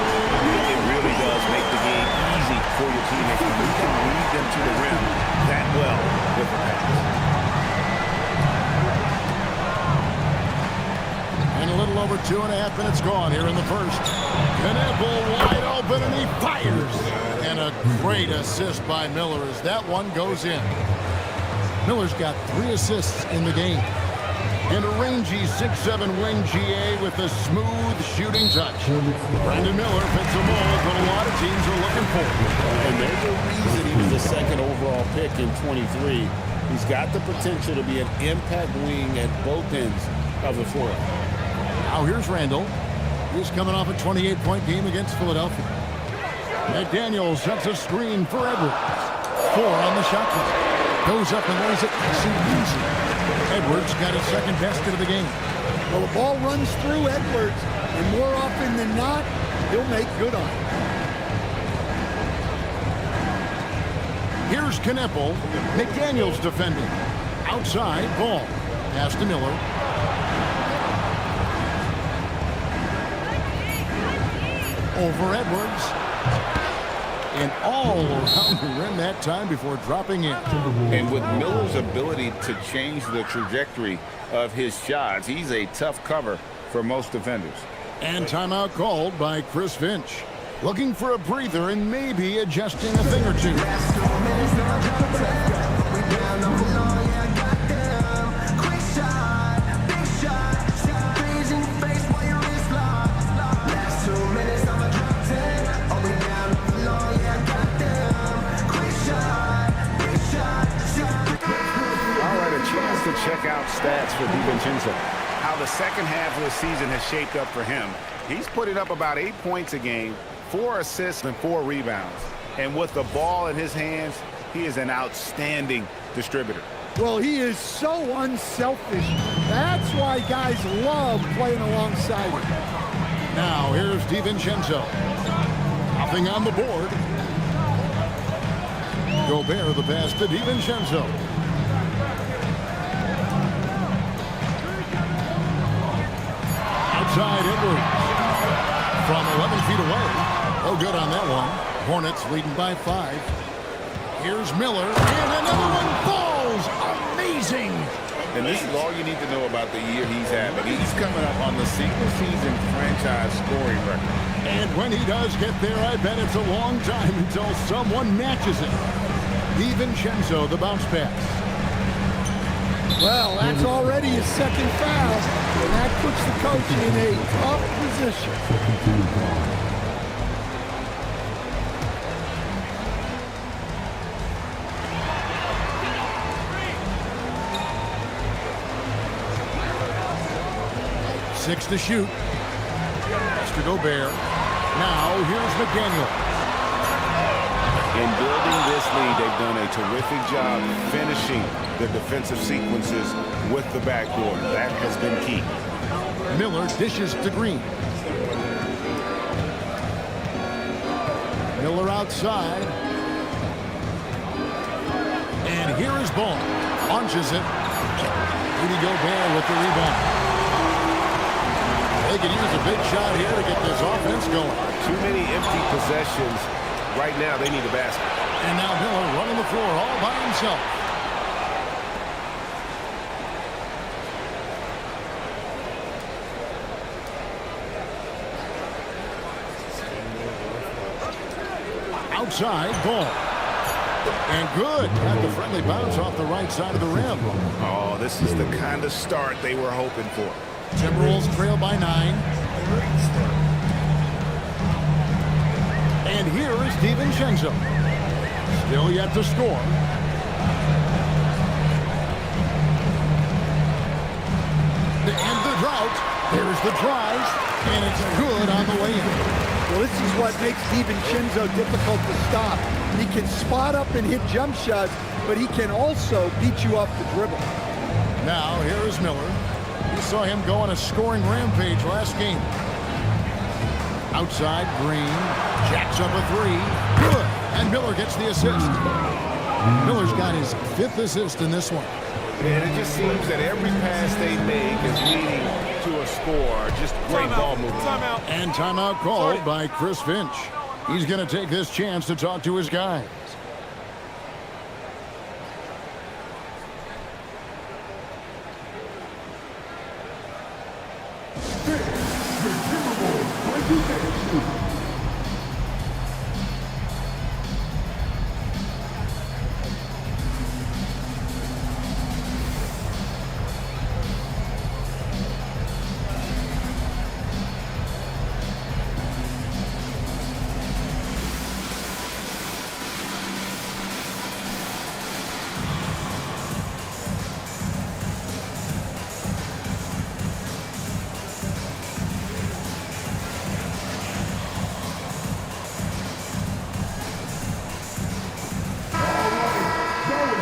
It really does make the game easy for your teammates when you can lead them to the rim that well with the pass. And a little over 2.5 minutes gone here in the first. Kneppel wide open and he fires. And a great assist by Miller as that one goes in. Miller's got 3 assists in the game. And a rangy 6'7" wing GA with a smooth shooting touch. Brandon Miller fits a mold that a lot of teams are looking for. And there's a reason he was the second overall pick in 23. He's got the potential to be an impact wing at both ends of the floor. Now here's Randall. He's coming off a 28-point game against Philadelphia. McDaniel sets a screen for Edwards. 4 on the shot clock. Goes up and lays it nice and easy. Edwards got his second basket of the game. Well, the ball runs through Edwards, and more often than not, he'll make good on it. Here's Kneppel. McDaniel's defending. Outside, ball. Pass to Miller. Over Edwards. And all around the rim that time before dropping in. And with Miller's ability to change the trajectory of his shots, he's a tough cover for most defenders. And timeout called by Chris Finch. Looking for a breather and maybe adjusting a thing or two. To check out stats for DiVincenzo. How the second half of the season has shaped up for him. He's putting up about 8 points a game, 4 assists and 4 rebounds. And with the ball in his hands, he is an outstanding distributor. Well, he is so unselfish. That's why guys love playing alongside him. Now here's DiVincenzo. Nothing on the board. Gobert the pass to DiVincenzo. Outside Edwards from 11 feet away. Oh, good on that one. Hornets leading by 5. Here's Miller, and another one falls. Amazing. And this is all you need to know about the year he's having. He's coming up on the single-season franchise scoring record. And when he does get there, I bet it's a long time until someone matches it. DiVincenzo, the bounce pass. Well, that's already his second foul, and that puts the coach in a tough position. Six to shoot. That's to Gobert. Now, here's McDaniel. In building this lead, they've done a terrific job finishing the defensive sequences with the backboard. That has been key. Miller dishes to Green. Miller outside. And here is Ball. Launches it. Rudy Gobert with the rebound. They could use a big shot here to get this offense going. Too many empty possessions. Right now, they need a basket. And now Miller running the floor all by himself. Outside, Ball. And good. Got the friendly bounce off the right side of the rim. Oh, this is the kind of start they were hoping for. Timberwolves trail by 9. And here is DiVincenzo. Still yet to score. And the drought. There's the drive. And it's good on the way in. Well, this is what makes DiVincenzo difficult to stop. He can spot up and hit jump shots, but he can also beat you off the dribble. Now, here is Miller. We saw him go on a scoring rampage last game. Outside, Green. Jacks up a 3. Good. And Miller gets the assist. Miller's got his 5th assist in this one. And it just seems that every pass they make is leading to a score. Just great ball movement. And timeout called by Chris Finch. He's going to take this chance to talk to his guys.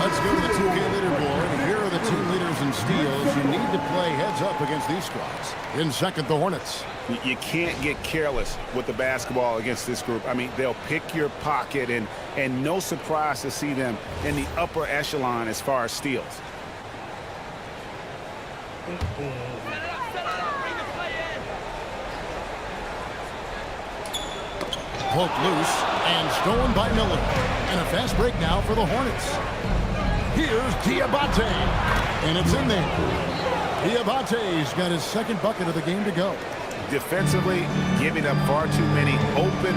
Let's go to the 2K leaderboard. Here are the team leaders in steals. You need to play heads up against these squads. In second, the Hornets. You can't get careless with the basketball against this group. I mean, they'll pick your pocket, and no surprise to see them in the upper echelon as far as steals. Poked loose and stolen by Miller. And a fast break now for the Hornets. Here's Diabate. And it's in there. Diabate's got his 2nd bucket of the game to go. Defensively, giving up far too many open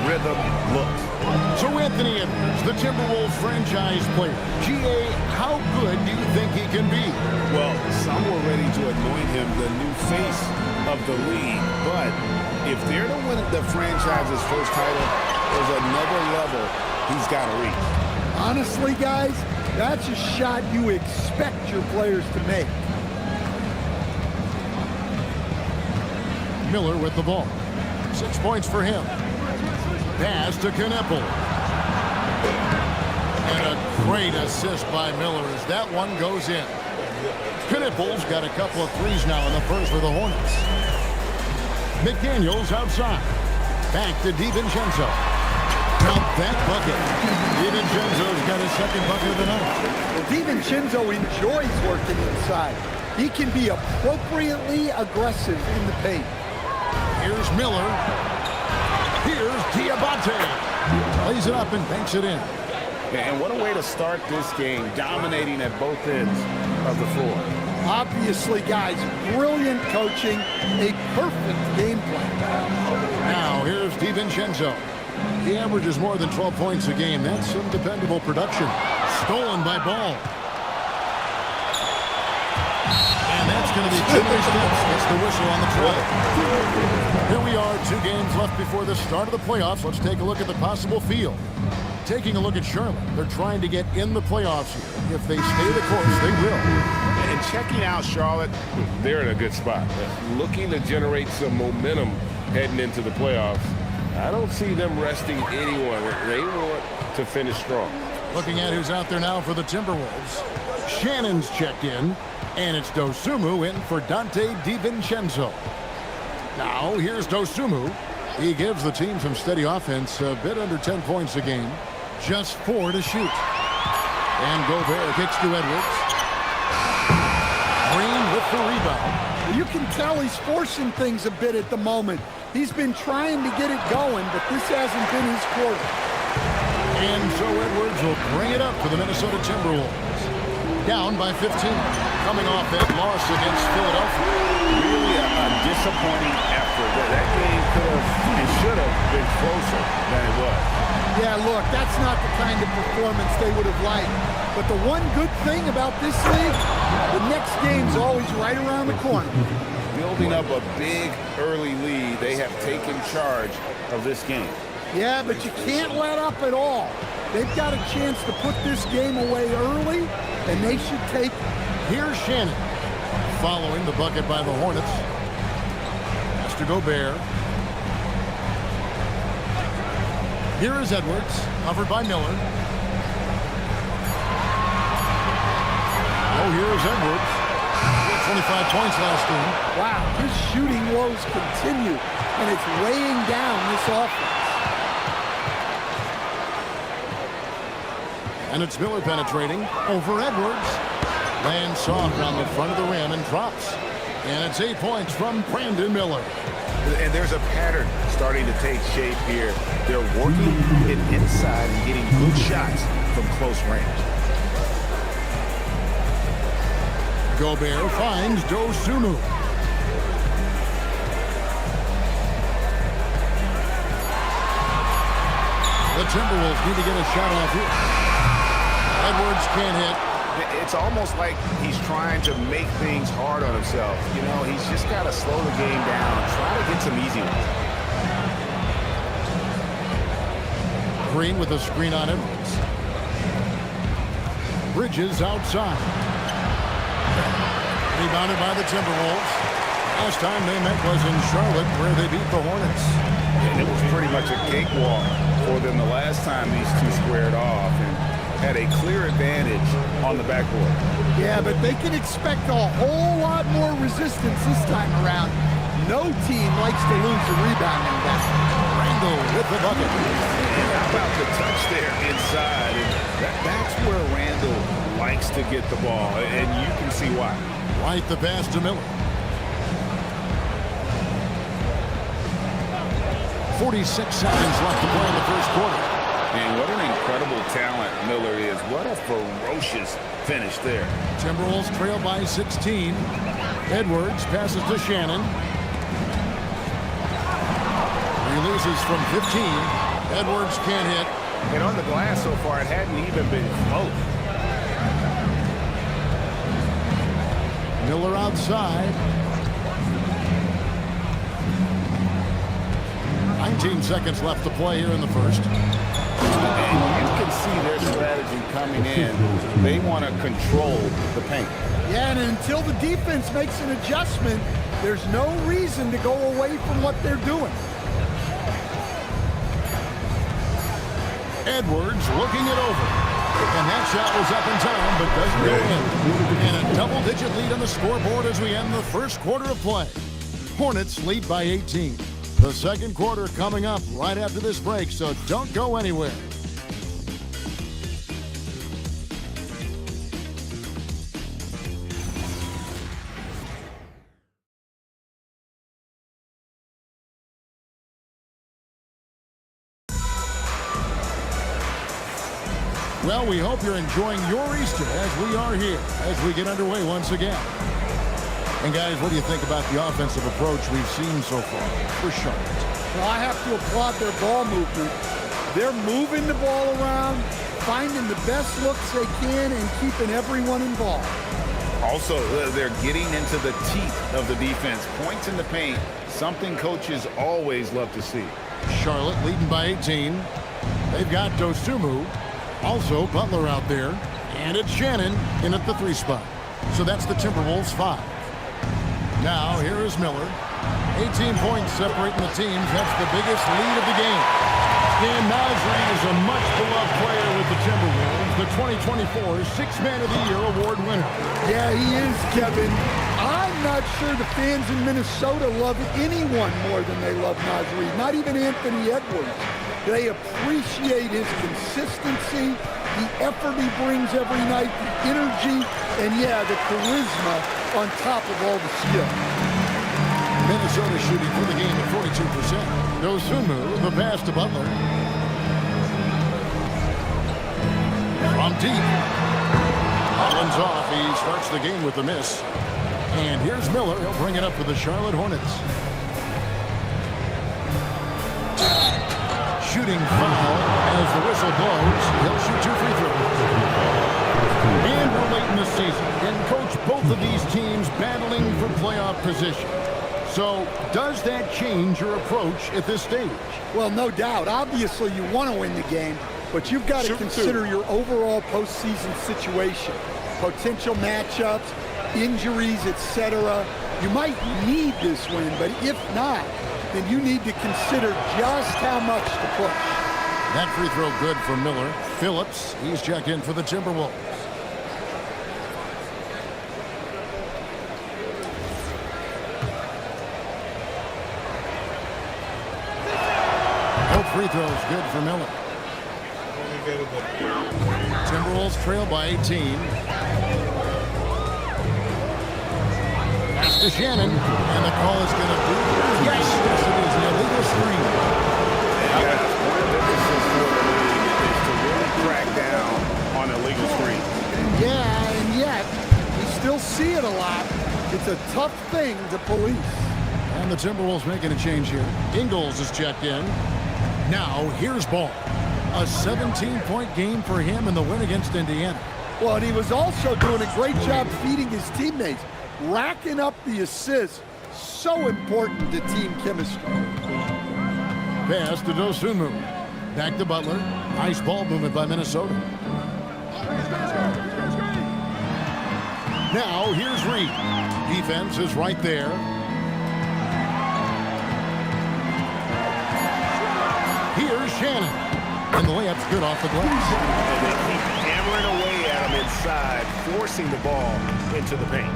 rhythm looks. So Anthony Edwards, the Timberwolves franchise player. G.A., how good do you think he can be? Well, some were ready to anoint him the new face of the league. But if they're to win the franchise's first title, there's another level he's got to reach. Honestly, guys, that's a shot you expect your players to make. Miller with the ball. 6 points for him. Pass to Kneppel. And a great assist by Miller as that one goes in. Kneppel's got a couple of threes now in the first for the Hornets. McDaniels outside. Back to DiVincenzo. Count that bucket. DiVincenzo's got his 2nd bucket of the night. Well, DiVincenzo enjoys working inside. He can be appropriately aggressive in the paint. Here's Miller. Here's Diabate. Lays it up and banks it in. And what a way to start this game, dominating at both ends of the floor. Obviously, guys, brilliant coaching, a perfect game plan. Now, here's DiVincenzo. He averages more than 12 points a game. That's some dependable production. Stolen by Ball. And that's going to be 2 steps. Gets the whistle on the try. Here we are, 2 games left before the start of the playoffs. Let's take a look at the possible field. Taking a look at Charlotte. They're trying to get in the playoffs here. If they stay the course, they will. And checking out Charlotte, they're in a good spot. Looking to generate some momentum heading into the playoffs. I don't see them resting anyone. They want to finish strong. Looking at who's out there now for the Timberwolves. Shannon's checked in, and it's Dosumu in for Dante DiVincenzo. Now, here's Dosumu. He gives the team some steady offense, a bit under 10 points a game. Just 4 to shoot. And Gobert kicks to Edwards. Green with the rebound. You can tell he's forcing things a bit at the moment. He's been trying to get it going, but this hasn't been his quarter. And so Edwards will bring it up for the Minnesota Timberwolves. Down by 15, coming off that loss against Philadelphia. Really a disappointing effort. That game could have and should have been closer than it was. Yeah, look, that's not the kind of performance they would have liked. But the one good thing about this league, the next game's always right around the corner. Building up a big early lead, they have taken charge of this game. Yeah, but you can't let up at all. They've got a chance to put this game away early, and they should take it. Here's Shannon, following the bucket by the Hornets. Pass to Gobert. Here is Edwards, covered by Miller. Oh, here is Edwards. 25 points last game. Wow, his shooting woes continue, and it's weighing down this offense. And it's Miller penetrating over Edwards. Lands soft around the front of the rim and drops. And it's 8 points from Brandon Miller. And there's a pattern starting to take shape here. They're working it inside and getting good shots from close range. Gobert finds Dosunmu. The Timberwolves need to get a shot off here. Edwards can't hit. It's almost like he's trying to make things hard on himself. You know, he's just got to slow the game down, try to get some easy ones. Green with a screen on Edwards. Bridges outside. Rebounded by the Timberwolves. Last time they met was in Charlotte, where they beat the Hornets. And it was pretty much a cakewalk for them the last time these two squared off and had a clear advantage on the backboard. Yeah, but they can expect a whole lot more resistance this time around. No team likes to lose a rebounding battle. Randall with the bucket. And how about the touch there inside? And that's where Randall likes to get the ball, and you can see why. White the pass to Miller. 46 seconds left to play in the first quarter. And what an incredible talent Miller is. What a ferocious finish there. Timberwolves trail by 16. Edwards passes to Shannon. Releases from 15. Edwards can't hit. And on the glass so far, it hadn't even been close. Miller outside. 19 seconds left to play here in the first. And you can see their strategy coming in. They want to control the paint. Yeah, and until the defense makes an adjustment, there's no reason to go away from what they're doing. Edwards looking it over. And that shot was up in time, but doesn't go in. And a double-digit lead on the scoreboard as we end the first quarter of play. Hornets lead by 18. The second quarter coming up right after this break, so don't go anywhere. Well, we hope you're enjoying your Easter as we are here, as we get underway once again. And guys, what do you think about the offensive approach we've seen so far for Charlotte? Well, I have to applaud their ball movement. They're moving the ball around, finding the best looks they can, and keeping everyone involved. Also, they're getting into the teeth of the defense. Points in the paint, something coaches always love to see. Charlotte leading by 18. They've got Dosunmu. Also, Butler out there. And it's Shannon in at the 3 spot. So that's the Timberwolves 5. Now, here is Miller. 18 points separating the teams. That's the biggest lead of the game. Stan Masri is a much-beloved player with the Timberwolves. the 2024 Sixth Man of the Year award winner. Yeah, he is, Kevin. I'm not sure the fans in Minnesota love anyone more than they love Naz Reid, not even Anthony Edwards. They appreciate his consistency, the effort he brings every night, the energy, and yeah, the charisma on top of all the skill. Minnesota shooting for the game at 42%. Dosunmu, the pass to Butler. From deep. Collins off. He starts the game with a miss. And here's Miller. He'll bring it up for the Charlotte Hornets. Shooting foul as the whistle blows. He'll shoot 2 free throws. And we're late in the season. And coach, both of these teams battling for playoff position. So, does that change your approach at this stage? Well, no doubt. Obviously, you want to win the game, but you've got to consider your overall postseason situation. Potential matchups, injuries, etc. You might need this win, but if not, then you need to consider just how much to push. That free throw good for Miller. Phillips, he's checked in for the Timberwolves. Both free throws good for Miller. Timberwolves trail by 18. Pass to Shannon, and the call is going to be yes, it is an illegal screen. One of the emphasis for the league is to really crack down on illegal screen. Yeah, and yet we still see it a lot. It's a tough thing to police. And the Timberwolves making a change here. Ingles is checked in. Now here's Ball. A 17-point game for him in the win against Indiana. Well, and he was also doing a great job feeding his teammates, racking up the assists. So important to team chemistry. Pass to Dosunmu. Back to Butler. Nice ball movement by Minnesota. Now here's Reid. Defense is right there. Here's Shannon. And the layup's good off the glass. And they keep hammering away at him inside, forcing the ball into the paint.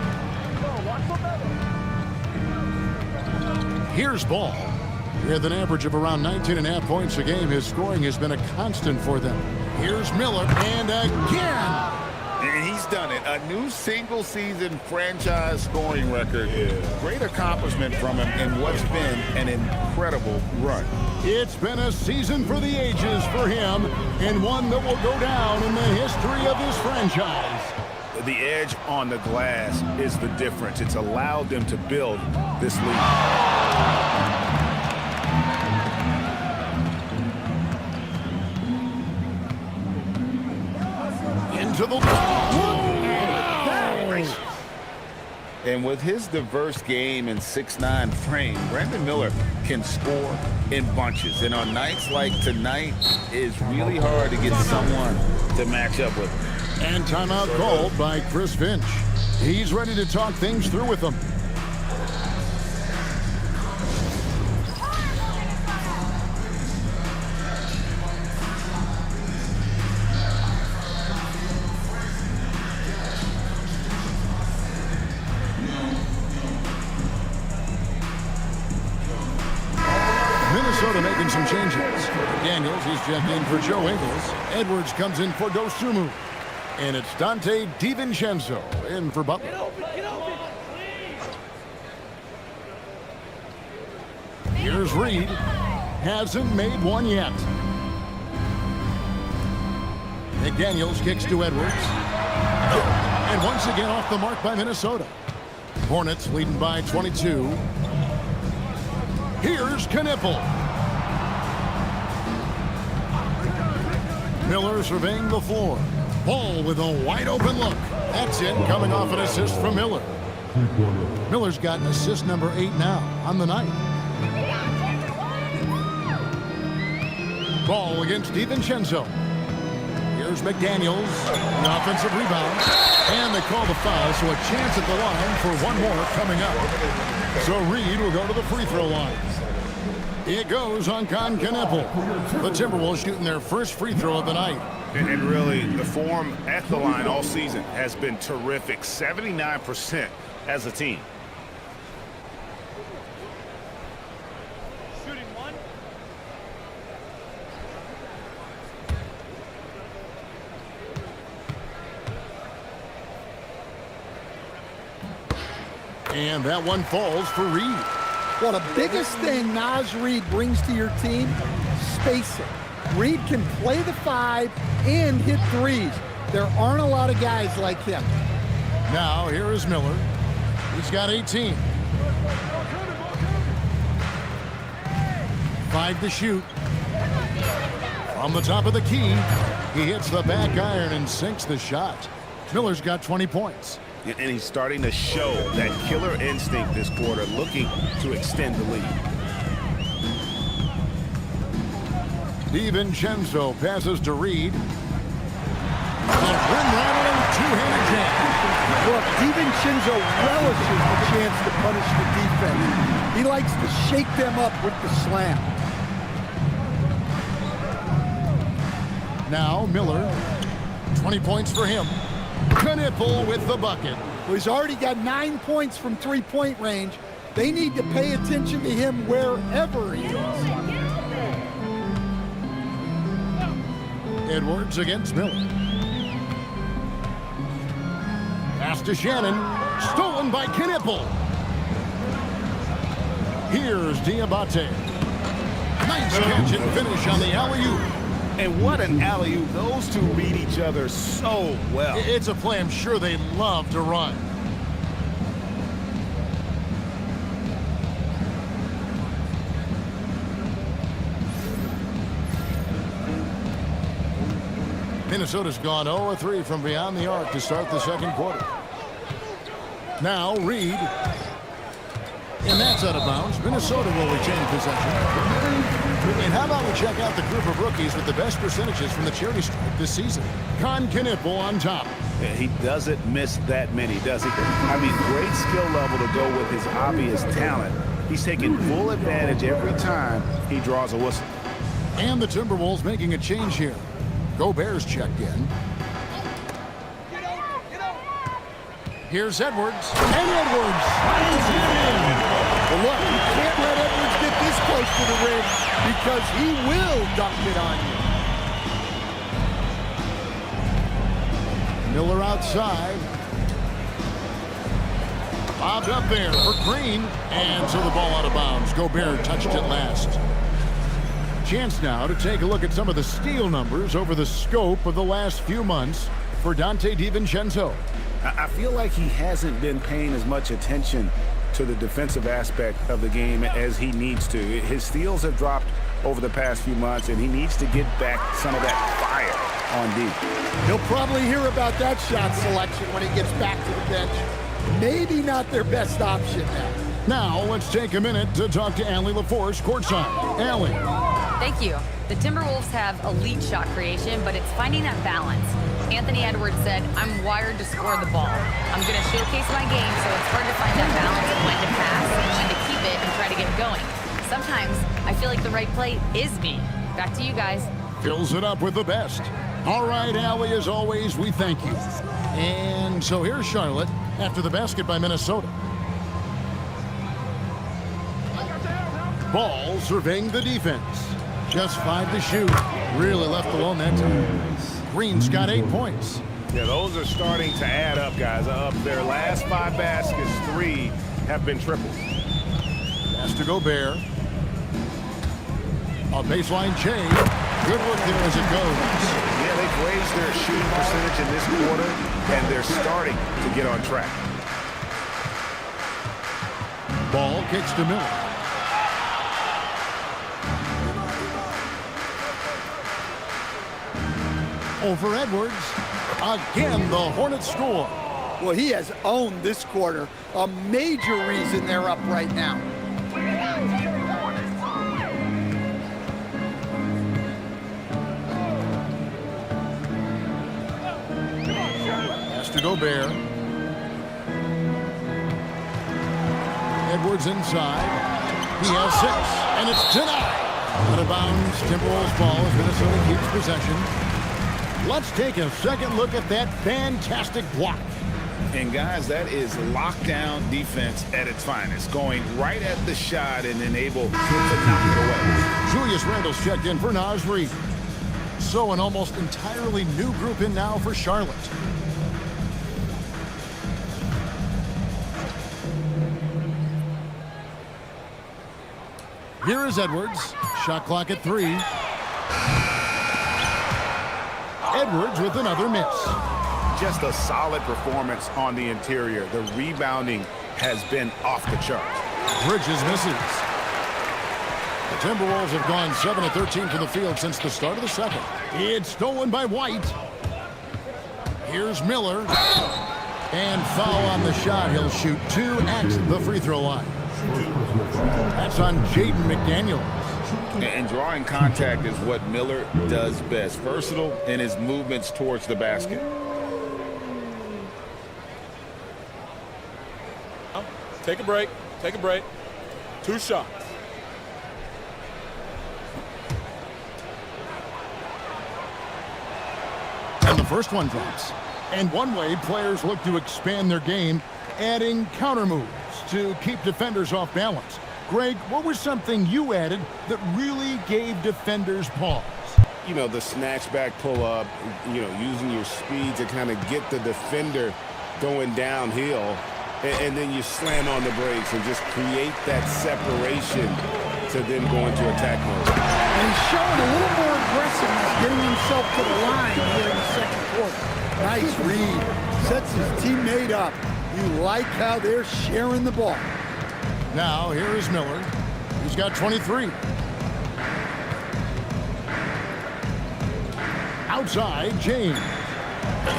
Here's Ball. With an average of around 19.5 points a game, his scoring has been a constant for them. Here's Miller, and again! And he's done it. A new single-season franchise scoring record. Great accomplishment from him in what's been an incredible run. It's been a season for the ages for him, and one that will go down in the history of this franchise. The edge on the glass is the difference. It's allowed them to build this lead. Into the And with his diverse game and 6'9" frame, Brandon Miller can score in bunches. And on nights like tonight, it's really hard to get someone to match up with him. And timeout called by Chris Finch. He's ready to talk things through with them. Minnesota making some changes. Daniels, he's checked in for Joe Ingles. Edwards comes in for Dosunmu. And it's Dante DiVincenzo in for Butler. Here's Reid. Hasn't made one yet. McDaniels kicks to Edwards. And once again off the mark by Minnesota. Hornets leading by 22. Here's Knipple. Miller surveying the floor. Ball with a wide open look. That's it, coming off an assist from Miller. Miller's got assist number 8 now on the night. Ball against DiVincenzo. Here's McDaniels. An offensive rebound. And they call the foul, so a chance at the line for one more coming up. So Reid will go to the free throw line. It goes on Con Knipple. The Timberwolves shooting their first free throw of the night. And really, the form at the line all season has been terrific. 79% as a team. And that one falls for Reed. Well, the biggest thing Naz Reid brings to your team, spacing. Reid can play the 5 and hit threes. There aren't a lot of guys like him. Now, here is Miller. He's got 18. 5 to shoot. From the top of the key, he hits the back iron and sinks the shot. Miller's got 20 points. And he's starting to show that killer instinct this quarter, looking to extend the lead. DiVincenzo passes to Reed. And rim-rattling two-handed jam. Look, DiVincenzo relishes the chance to punish the defense. He likes to shake them up with the slam. Now Miller, 20 points for him. Knipple with the bucket. Well, he's already got 9 points from three-point range. They need to pay attention to him wherever he is. Edwards against Miller. Pass to Shannon. Stolen by Knipple. Here's Diabate. Nice catch and finish on the alley-oop. And what an alley-oop. Those two read each other so well. It's a play I'm sure they love to run. Minnesota's gone 0-3 from beyond the arc to start the second quarter. Now Reed. And that's out of bounds. Minnesota will retain possession. And how about we check out the group of rookies with the best percentages from the charity stripe this season? Con Knipple on top. Yeah, he doesn't miss that many, does he? I mean, great skill level to go with his obvious talent. He's taking full advantage every time he draws a whistle. And the Timberwolves making a change here. Gobert's checked in. Here's Edwards. And Edwards finds it in. Well, look, you can't let Edwards get this close to the rim because he will dunk it on you. Miller outside. Bobbed up there for Green. And so the ball out of bounds. Gobert touched it last. Chance now to take a look at some of the steal numbers over the scope of the last few months for Donte DiVincenzo. I feel like he hasn't been paying as much attention to the defensive aspect of the game as he needs to. His steals have dropped over the past few months, and he needs to get back some of that fire on D. He'll probably hear about that shot selection when he gets back to the bench. Maybe not their best option now. Now let's take a minute to talk to Allie LaForce courtside. Allie. Thank you. The Timberwolves have elite shot creation, but it's finding that balance. Anthony Edwards said, "I'm wired to score the ball. I'm going to showcase my game, so it's hard to find that balance of when to pass and when to keep it and try to get it going. Sometimes I feel like the right play is me." Back to you guys. Fills it up with the best. All right, Allie, as always, we thank you. And so here's Charlotte after the basket by Minnesota. Ball surveying the defense. Just 5 to shoot. Really left alone that time. Green's got 8 points. Yeah, those are starting to add up, guys. Up their last 5 baskets, 3 have been triples. Pass to Gobert. A baseline change. Good work there as it goes. Yeah, they've raised their shooting percentage in this quarter, and they're starting to get on track. Ball kicks to Miller. Over Edwards. Again, the Hornets score. Well, he has owned this quarter. A major reason they're up right now. Pass to Gobert. Edwards inside. He has 6, and it's denied. Out of bounds. Timberwolves ball as Minnesota keeps possession. Let's take a second look at that fantastic block. And guys, that is lockdown defense at its finest, going right at the shot and then able to knock it away. Julius Randle's checked in for Naz Reid. So an almost entirely new group in now for Charlotte. Here is Edwards. Shot clock at 3. Edwards with another miss. Just a solid performance on the interior. The rebounding has been off the charts. Bridges misses. The Timberwolves have gone 7 of 13 from the field since the start of the second. It's stolen by White. Here's Miller. And foul on the shot. He'll shoot 2 at the free throw line. That's on Jaden McDaniels. And drawing contact is what Miller does best. Versatile in his movements towards the basket. Take a break. Take a break. 2 shots. And the first one drops. And one way players look to expand their game, adding counter moves to keep defenders off balance. Greg, what was something you added that really gave defenders pause? You know, the snatch back pull up, you know, using your speed to kind of get the defender going downhill. And then you slam on the brakes and just create that separation to then go into attack mode. And he's showing a little more aggressiveness, getting himself to the line here in the second quarter. Nice read. Sets his teammate up. You like how they're sharing the ball. Now, here is Miller. He's got 23. Outside, James.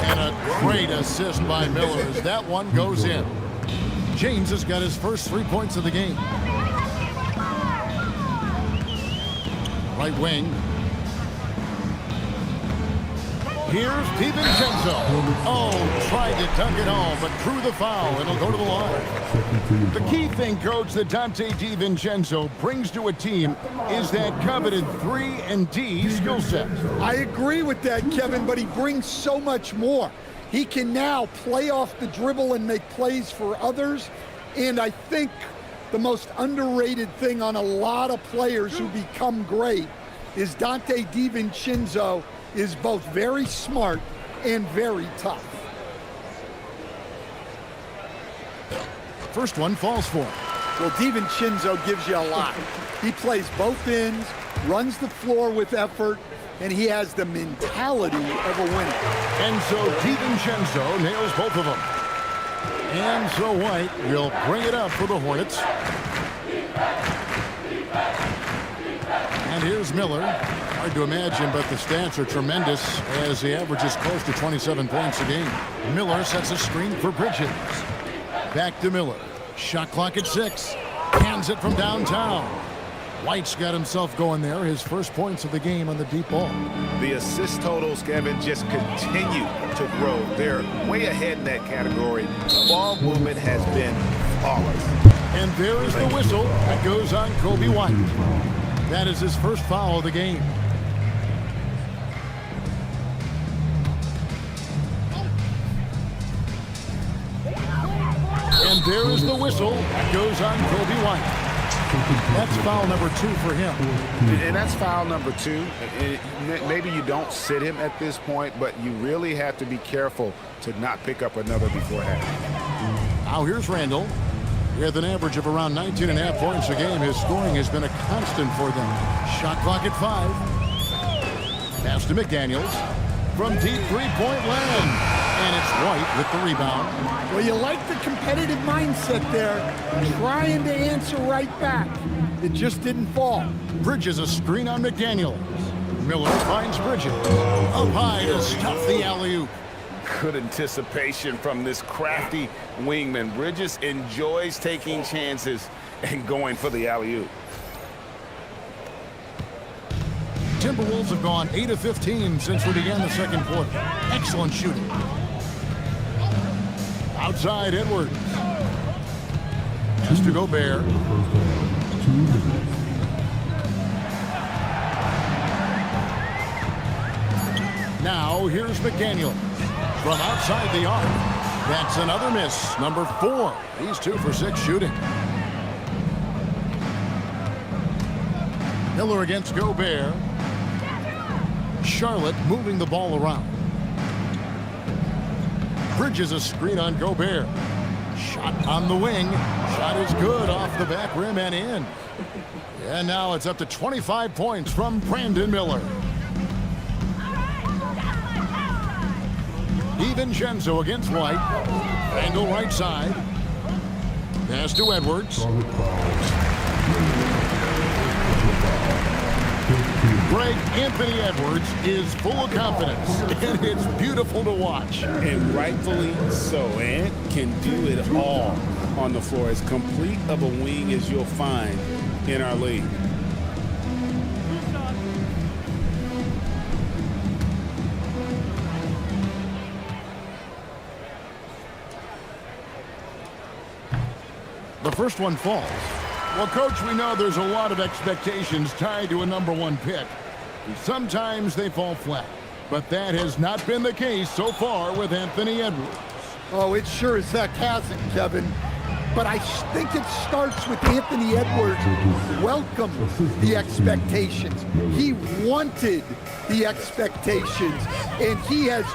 And a great assist by Miller as that one goes in. James has got his first 3 points of the game. Right wing. Here's DiVincenzo. Oh, tried to dunk it home, but drew the foul, and he'll go to the line. The key thing, Coach, that Donte DiVincenzo brings to a team is that coveted 3-and-D skill set. I agree with that, Kevin, but he brings so much more. He can now play off the dribble and make plays for others, and I think the most underrated thing on a lot of players who become great is Donte DiVincenzo is both very smart and very tough. First one falls for him. Well, DiVincenzo gives you a lot. He plays both ends, runs the floor with effort, and he has the mentality of a winner. And so DiVincenzo nails both of them. And so White will bring it up for the Hornets. And here's Miller. Hard to imagine, but the stats are tremendous as he averages close to 27 points a game. Miller sets a screen for Bridges. Back to Miller. Shot clock at 6. Hands it from downtown. White's got himself going there. His first points of the game on the deep ball. The assist totals, Kevin, just continue to grow. They're way ahead in that category. Ball movement has been flawless. And there is the whistle that goes on Kobe White. That is his first foul of the game. And there is the whistle that goes on Kobe White. That's foul number 2 for him. And that's foul number 2. And maybe you don't sit him at this point, but you really have to be careful to not pick up another before half. Now here's Randle. With an average of around 19.5 points a game, his scoring has been a constant for them. Shot clock at 5. Pass to McDaniels. From deep three-point land. And it's White with the rebound. Well, you like the competitive mindset there, trying to answer right back. It just didn't fall. Bridges a screen on McDaniels. Miller finds Bridges. Up high to stuff the alley-oop. Good anticipation from this crafty wingman. Bridges enjoys taking chances and going for the alley-oop. Timberwolves have gone 8 of 15 since we began the second quarter. Excellent shooting. Outside Edwards. Pass to Gobert. Now here's McDaniel. From outside the arc. That's another miss. Number 4. He's 2 for 6 shooting. Miller against Gobert. Charlotte moving the ball around. Bridges a screen on Gobert. Shot on the wing. Shot is good off the back rim and in. And now it's up to 25 points from Brandon Miller. DiVincenzo against White. Angle right side. Pass to Edwards. Greg, Anthony Edwards is full of confidence, and it's beautiful to watch. And rightfully so. Ant can do it all on the floor. As complete of a wing as you'll find in our league. The first one falls. Well, Coach, we know there's a lot of expectations tied to a #1 pick. Sometimes they fall flat, but that has not been the case so far with Anthony Edwards. Oh, it sure as heck hasn't, Kevin. But I think it starts with Anthony Edwards welcome the expectations. He wanted the expectations, and he has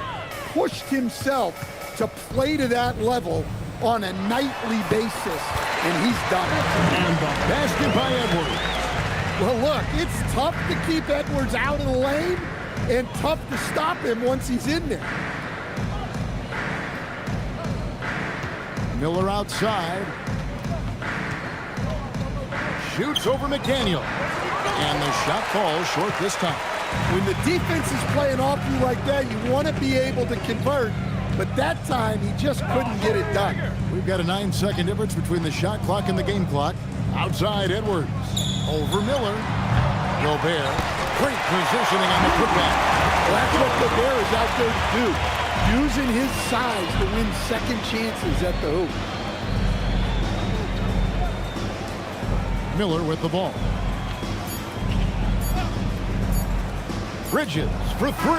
pushed himself to play to that level on a nightly basis, and he's done it. And the basket by Edwards. Well, look, it's tough to keep Edwards out of the lane and tough to stop him once he's in there. Miller outside. Shoots over McDaniel. And the shot falls short this time. When the defense is playing off you like that, you want to be able to convert. But that time, he just couldn't get it done. We've got a 9-second difference between the shot clock and the game clock. Outside Edwards. Over Miller. Gobert. Great positioning on the putback. Well, that's what Gobert is out there to do. Using his size to win second chances at the hoop. Miller with the ball. Bridges for 3.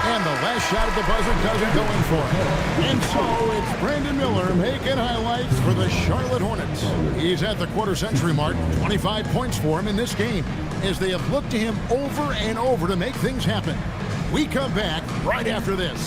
And the last shot at the buzzer doesn't go in for him. And so it's Brandon Miller making highlights for the Charlotte Hornets. He's at the quarter-century mark. 25 points for him in this game as they have looked to him over and over to make things happen. We come back right after this.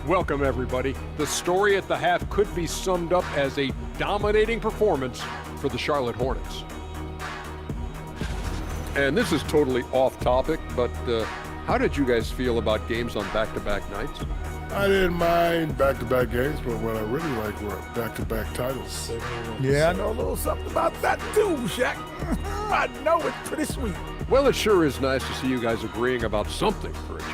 Welcome, everybody. The story at the half could be summed up as a dominating performance for the Charlotte Hornets. And this is totally off topic, but how did you guys feel about games on back-to-back nights? I didn't mind back-to-back games, but what I really liked were back-to-back titles. Yeah, I know a little something about that too, Shaq. I know it's pretty sweet. Well, it sure is nice to see you guys agreeing about something for a change.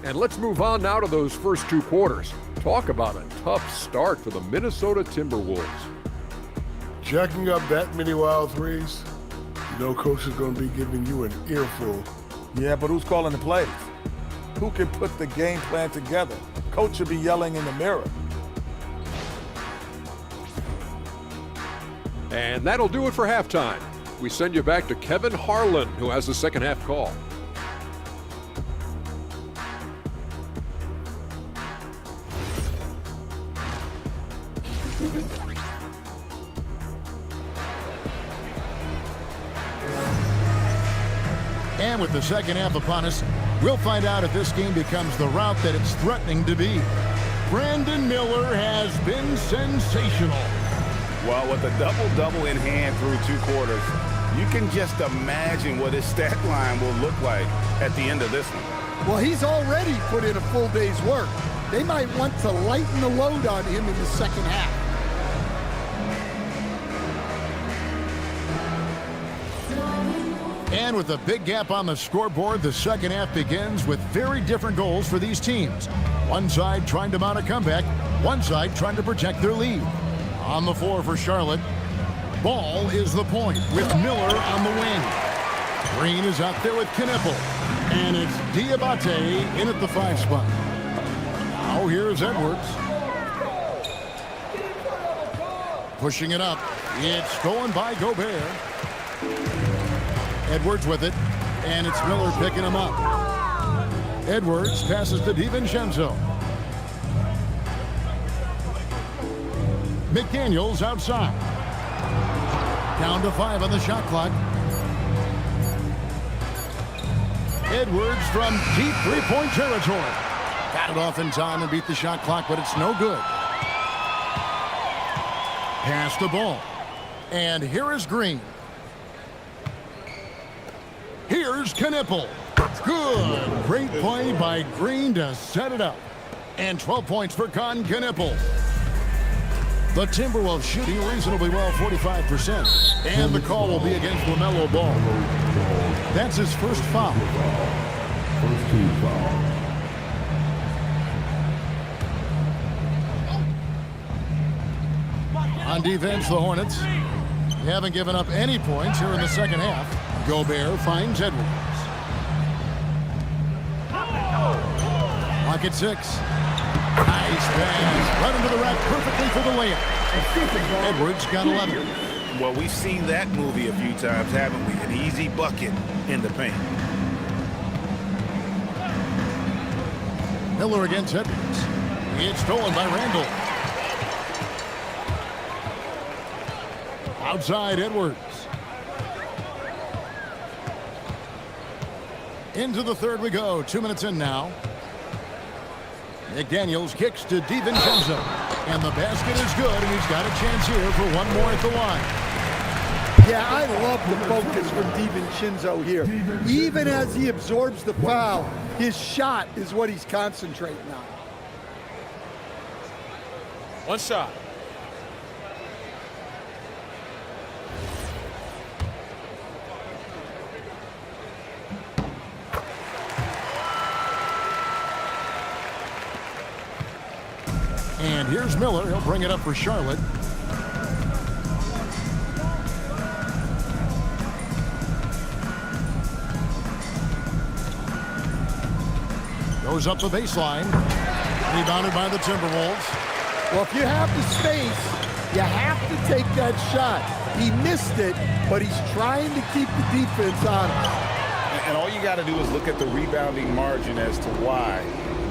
And let's move on now to those first 2 quarters. Talk about a tough start for the Minnesota Timberwolves. Jacking up that many wild threes, you know Coach is going to be giving you an earful. Yeah, but who's calling the plays? Who can put the game plan together? Coach should be yelling in the mirror. And that'll do it for halftime. We send you back to Kevin Harlan, who has the second half call. And with the second half upon us, we'll find out if this game becomes the route that it's threatening to be. Brandon Miller has been sensational. Well, with a double-double in hand through 2 quarters, you can just imagine what his stat line will look like at the end of this one. Well, he's already put in a full day's work. They might want to lighten the load on him in the second half. And with a big gap on the scoreboard, the second half begins with very different goals for these teams. One side trying to mount a comeback, one side trying to protect their lead. On the floor for Charlotte, Ball is the point with Miller on the wing. Green is out there with Knipple. And it's Diabate in at the 5 spot. Now here's Edwards. Pushing it up. It's stolen by Gobert. Edwards with it. And it's Miller picking him up. Edwards passes to DiVincenzo. McDaniels outside. Down to 5 on the shot clock. Edwards from deep three-point territory. Got it off in time and beat the shot clock, but it's no good. Pass the ball. And here is Green. Here's Knipple. Good. Great play by Green to set it up. And 12 points for Con Knipple. The Timberwolves shooting reasonably well, 45%. And the call will be against LaMelo Ball. That's his first foul. First team foul. On defense, the Hornets haven't given up any points here in the second half. Gobert finds Edwards. Lock at 6. Nice pass. Right into the rack perfectly for the layup. Edwards got 11. Well, we've seen that movie a few times, haven't we? An easy bucket in the paint. Miller against Edwards. It's stolen by Randall. Outside Edwards. Into the third we go. 2 minutes in now. McDaniels kicks to DiVincenzo. And the basket is good, and he's got a chance here for one more at the line. Yeah, I love the focus from DiVincenzo here. Even as he absorbs the foul, his shot is what he's concentrating on. One shot. And here's Miller. He'll bring it up for Charlotte. Goes up the baseline. Rebounded by the Timberwolves. Well, if you have the space, you have to take that shot. He missed it, but he's trying to keep the defense on him. And all you got to do is look at the rebounding margin as to why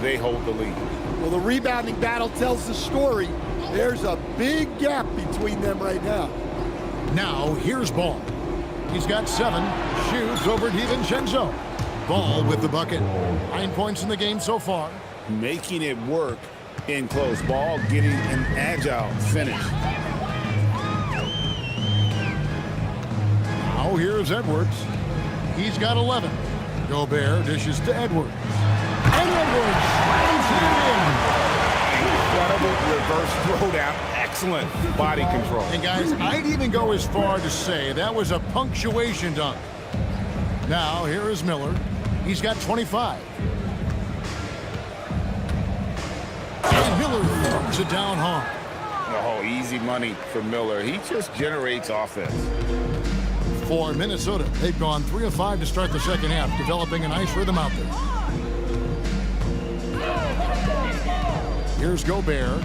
they hold the lead. Well, the rebounding battle tells the story. There's a big gap between them right now. Now, here's Ball. He's got 7. Shoots over DiVincenzo. Ball with the bucket. 9 points in the game so far. Making it work in close. Ball getting an agile finish. Now, here's Edwards. He's got 11. Gobert dishes to Edwards. And Edwards slams it in. Incredible reverse throwdown. Excellent body control. And guys, I'd even go as far to say that was a punctuation dunk. Now, here is Miller. He's got 25. And Miller throws it down hard. Oh, easy money for Miller. He just generates offense. For Minnesota, they've gone 3 of 5 to start the second half, developing a nice rhythm out there. Here's Gobert.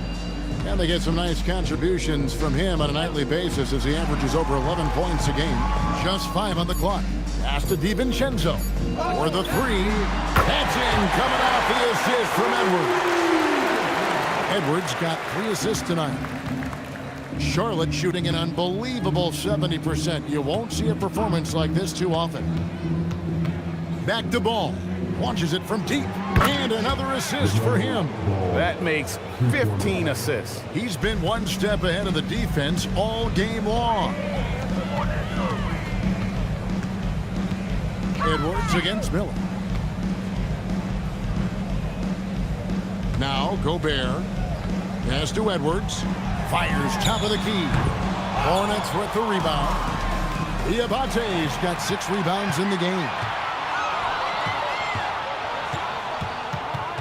And they get some nice contributions from him on a nightly basis as he averages over 11 points a game. Just 5 on the clock. Pass to DiVincenzo. For the 3. That's in. Coming off the assist from Edwards. Edwards got 3 assists tonight. Charlotte shooting an unbelievable 70%. You won't see a performance like this too often. Back to Ball. Launches it from deep. And another assist for him. That makes 15 assists. He's been one step ahead of the defense all game long. Edwards against Miller. Now Gobert. Pass to Edwards. Fires top of the key. Hornets with the rebound. Diabate's got 6 rebounds in the game.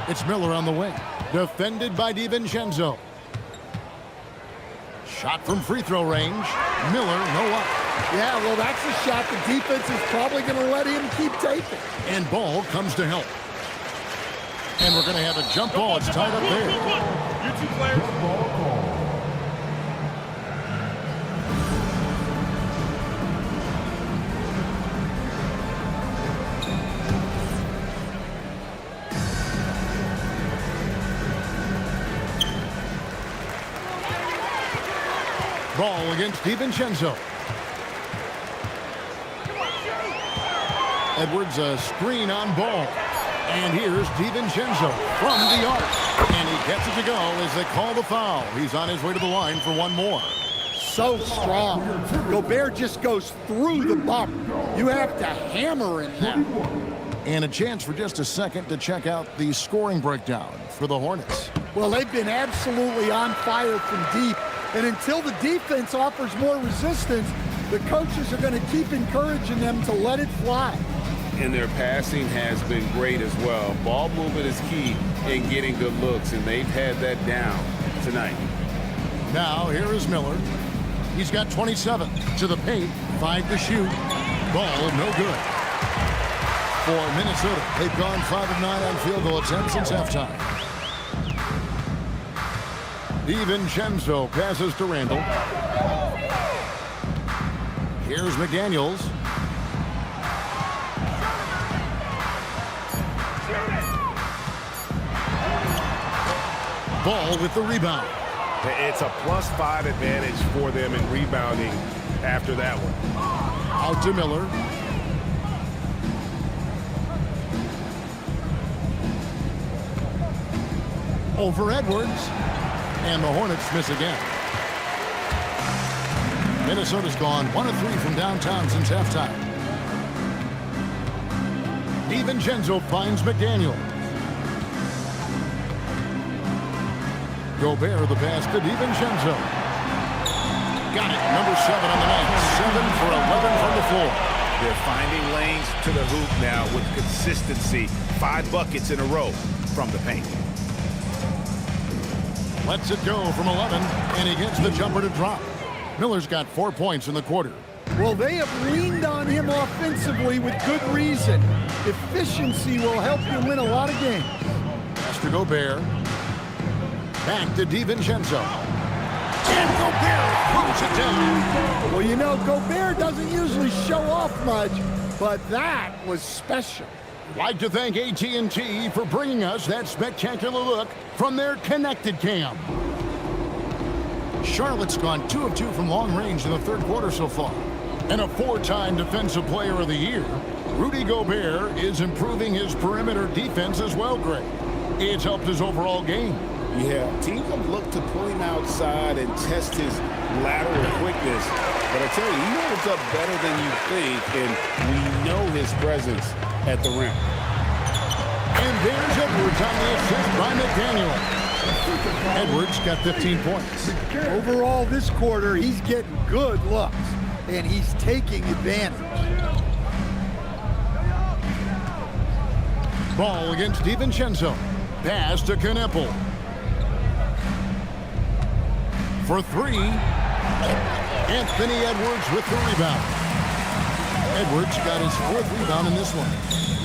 It's Miller on the wing. Defended by DiVincenzo. Shot from free throw range. Miller, no up. Yeah, well, that's a shot the defense is probably going to let him keep taking. And ball comes to help. And we're going to have a jump ball. It's tied up there. You two players. Ball against DiVincenzo. Edwards a screen on ball. And here's DiVincenzo from the arc. And he gets it to go as they call the foul. He's on his way to the line for one more. So strong. Gobert just goes through the bump. You have to hammer him now. And a chance for just a second to check out the scoring breakdown for the Hornets. Well, they've been absolutely on fire from deep. And until the defense offers more resistance, the coaches are going to keep encouraging them to let it fly. And their passing has been great as well. Ball movement is key in getting good looks, and they've had that down tonight. Now, here is Miller. He's got 27 to the paint, 5 to shoot. Ball no good. For Minnesota, they've gone 5 of 9 on field goal attempts since halftime. DiVincenzo passes to Randall. Here's McDaniels. Ball with the rebound. It's a +5 advantage for them in rebounding after that one. Out to Miller. Over Edwards. And the Hornets miss again. Minnesota's gone 1 of 3 from downtown since halftime. DiVincenzo finds McDaniel. Gobert the pass to DiVincenzo. Got it. Number 7 on the night. 7 for 11 from the floor. They're finding lanes to the hoop now with consistency. 5 buckets in a row from the paint. Lets it go from 11, and he gets the jumper to drop. Miller's got 4 points in the quarter. Well, they have leaned on him offensively with good reason. Efficiency will help you win a lot of games. Pass to Gobert. Back to DiVincenzo. And Gobert throws it down. Well, you know, Gobert doesn't usually show off much, but that was special. Like to thank AT&T for bringing us that spectacular look from their Connected Cam. Charlotte's gone 2 of 2 from long range in the third quarter so far. And a 4-time Defensive Player of the Year. Rudy Gobert is improving his perimeter defense as well, Greg. It's helped his overall game. Yeah, teams have looked to pull him outside and test his lateral quickness. But I tell you, he holds up better than you think, and we know his presence at the rim. And there's Edwards on the assist by McDaniel. Edwards got 15 points. Overall, this quarter, he's getting good looks, and he's taking advantage. Ball against DiVincenzo. Pass to Kneppel. For 3, Anthony Edwards with the rebound. Edwards got his 4th rebound in this one.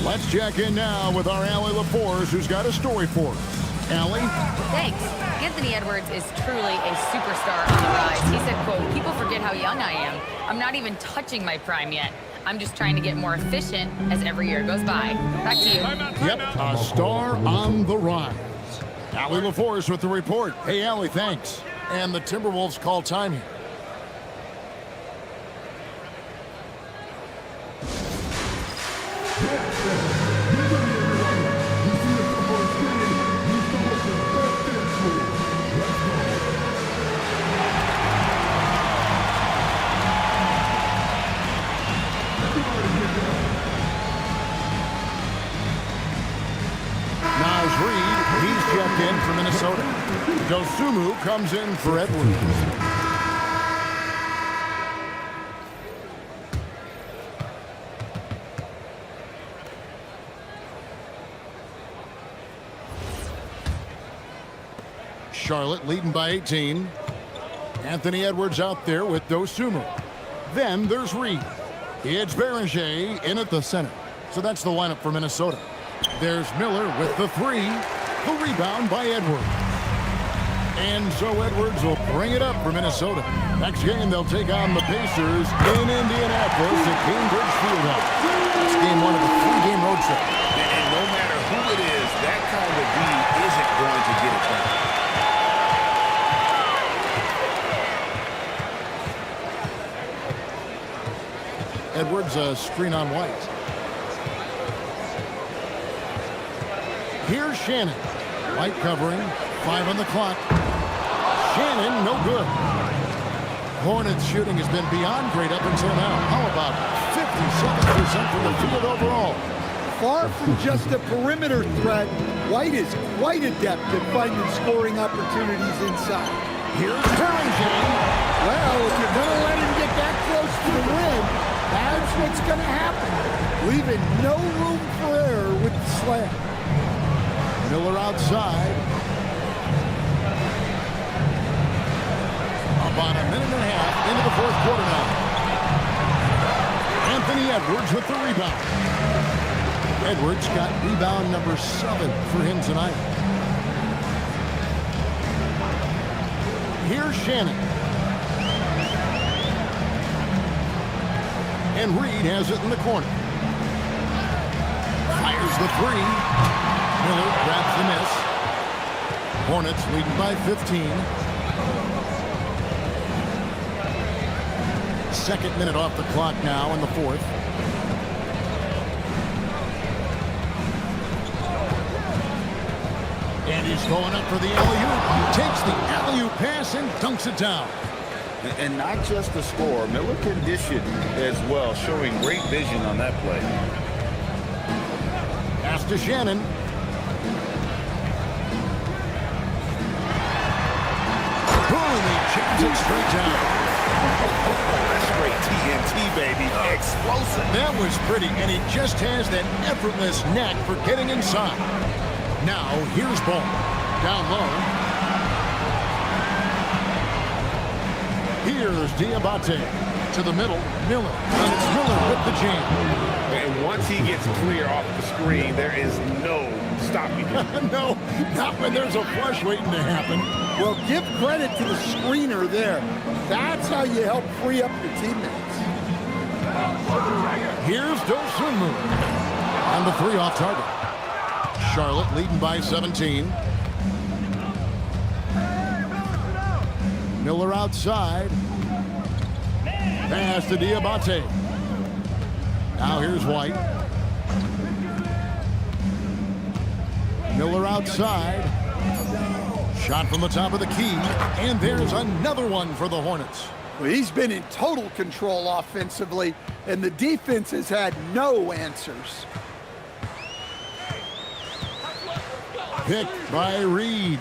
Let's check in now with our Allie LaForce, who's got a story for us. Allie? Thanks. Anthony Edwards is truly a superstar on the rise. He said, quote, "People forget how young I am. I'm not even touching my prime yet. I'm just trying to get more efficient as every year goes by." Back to you. Yep, a star on the rise. Allie LaForce with the report. Hey, Allie, thanks. And the Timberwolves call time here. Naz Reid, he's checked in for Minnesota. Dosunmu comes in for Edwards. Charlotte leading by 18. Anthony Edwards out there with Dosunmu. Then there's Reed. It's Beringer in at the center. So that's the lineup for Minnesota. There's Miller with the 3. The rebound by Edwards. And so Edwards will bring it up for Minnesota. Next game, they'll take on the Pacers in Indianapolis at Cambridge Fieldhouse. That's game 1 of the 3-game road trip. And no matter who it is, that kind of beat isn't going to get it done. Edwards, a screen on White. Here's Shannon. White covering. 5 on the clock. Shannon, no good. Hornets shooting has been beyond great up until now. How about 57% from the field overall? Far from just a perimeter threat, White is quite adept at finding scoring opportunities inside. Here's Beringer. Well, if you're going to let him get that close to the rim, that's what's going to happen. Leaving no room for error with the slam. Miller outside. About a minute and a half into the fourth quarter now. Anthony Edwards with the rebound. Edwards got rebound number 7 for him tonight. Here's Shannon. And Reed has it in the corner. Fires the 3. Miller grabs the miss. Hornets leading by 15. Second minute off the clock now in the fourth. And he's going up for the alley-oop. Takes the alley-oop pass and dunks it down. And not just the score, Miller can dish it as well, showing great vision on that play. Pass to Shannon. Boom, he jams it straight down. That's straight TNT, baby. Explosive. That was pretty, and he just has that effortless knack for getting inside. Now, here's Ball. Down low. Here's Diabate. To the middle, Miller. And it's Miller with the jam. And once he gets clear off the screen, there is no stopping him. No, not when there's a flush waiting to happen. Well, give credit to the screener there. That's how you help free up your teammates. Here's Dosunmu. On the 3 off target. Charlotte leading by 17. Miller outside. Pass to Diabate. Now here's White. Miller outside. Shot from the top of the key. And there's another one for the Hornets. Well, he's been in total control offensively, and the defense has had no answers. Picked by Reed.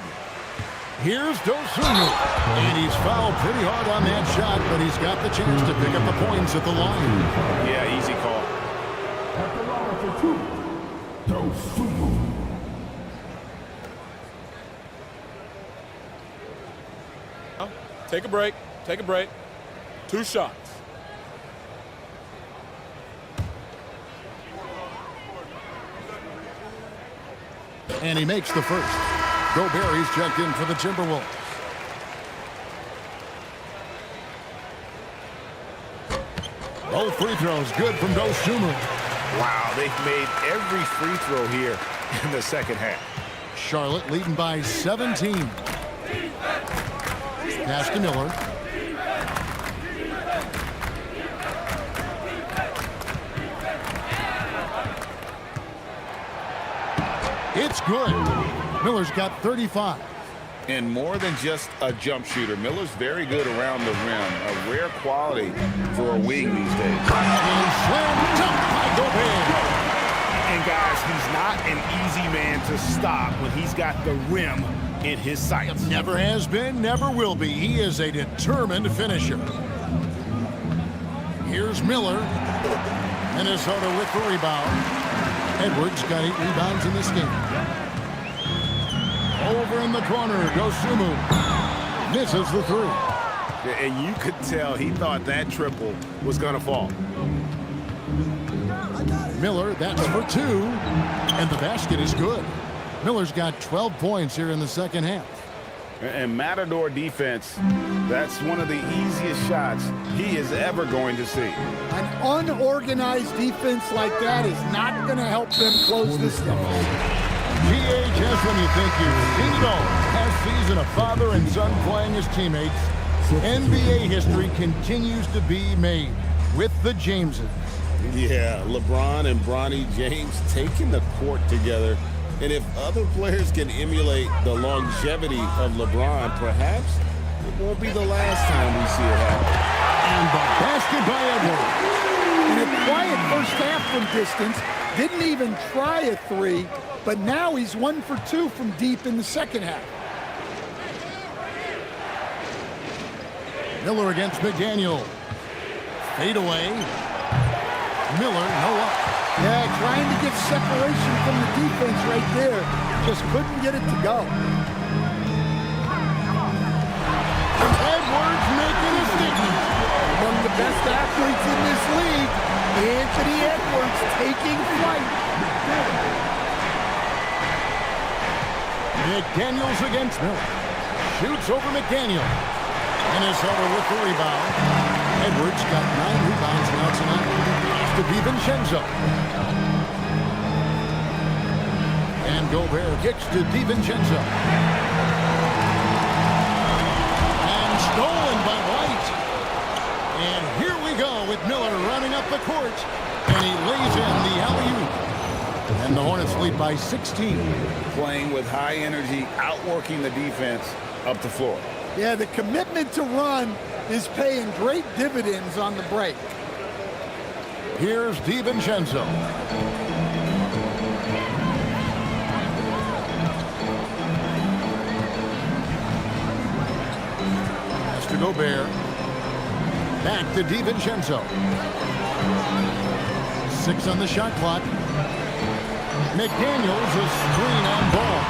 Here's Dosunmu. And he's fouled pretty hard on that shot, but he's got the chance to pick up the points at the line. Yeah, easy call. At the line for 2, Dosunmu. Take a break. Take a break. 2 shots. And he makes the first. Gobert's checked in for the Timberwolves. Both free throws good from Dosunmu. Wow, they've made every free throw here in the second half. Charlotte leading by 17. Pass to Miller. It's good. Miller's got 35. And more than just a jump shooter, Miller's very good around the rim. A rare quality for a wing these days. And slam dunk by Gobert. And guys, he's not an easy man to stop when he's got the rim in his sights. Never has been, never will be. He is a determined finisher. Here's Miller. Minnesota with the rebound. Edwards got 8 rebounds in this game. Over in the corner, Dosunmu. Misses the three. And you could tell he thought that triple was going to fall. Miller, that's for two. And the basket is good. Miller's got 12 points here in the second half. And Matador defense, that's one of the easiest shots he is ever going to see. An unorganized defense like that is not going to help them close this deficit. GHS, when you think you've seen it all. Past season, a father and son playing as teammates. NBA history continues to be made with the Jameses. Yeah, LeBron and Bronny James taking the court together. And if other players can emulate the longevity of LeBron, perhaps it won't be the last time we see it happen. And the basket by Edwards. In a quiet first half from distance, didn't even try a three, but now he's 1 for 2 from deep in the second half. Miller against McDaniel. Fade away. Miller, no up. Yeah, trying to get separation from the defense right there. Just couldn't get it to go. Edwards making a statement. Among the best athletes in this league, Anthony Edwards taking flight. McDaniels against Miller. Shoots over McDaniel. Minnesota with the rebound. Edwards got 9 rebounds now tonight. Pass to DiVincenzo. And Gobert kicks to DiVincenzo. And stolen by White. And here we go with Miller running up the court. And he lays in the alley-oop. And the Hornets lead by 16. Playing with high energy, outworking the defense up the floor. Yeah, the commitment to run is paying great dividends on the break. Here's DiVincenzo. Pass to Gobert. Back to DiVincenzo. 6 on the shot clock. McDaniels a screen on ball.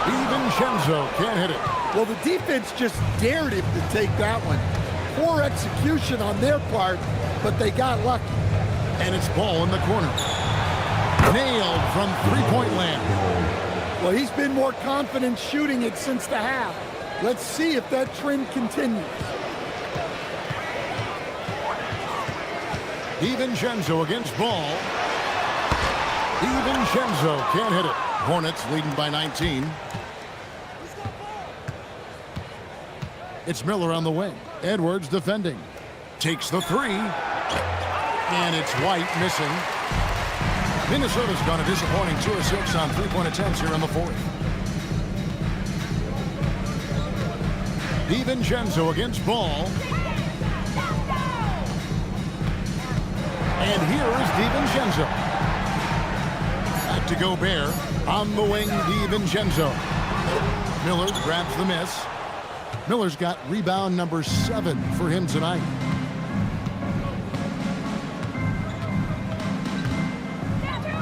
DiVincenzo can't hit it. Well, the defense just dared him to take that one. Poor execution on their part, but they got lucky. And it's ball in the corner. Nailed from three-point land. Well, he's been more confident shooting it since the half. Let's see if that trend continues. DiVincenzo against ball. DiVincenzo can't hit it. Hornets leading by 19. It's Miller on the wing. Edwards defending. Takes the three. And it's White missing. Minnesota's gone a disappointing 2 of 6 on three-point attempts here in the fourth. DiVincenzo against ball. And here is DiVincenzo. Back to Gobert. On the wing, DiVincenzo. Miller grabs the miss. Miller's got rebound number 7 for him tonight.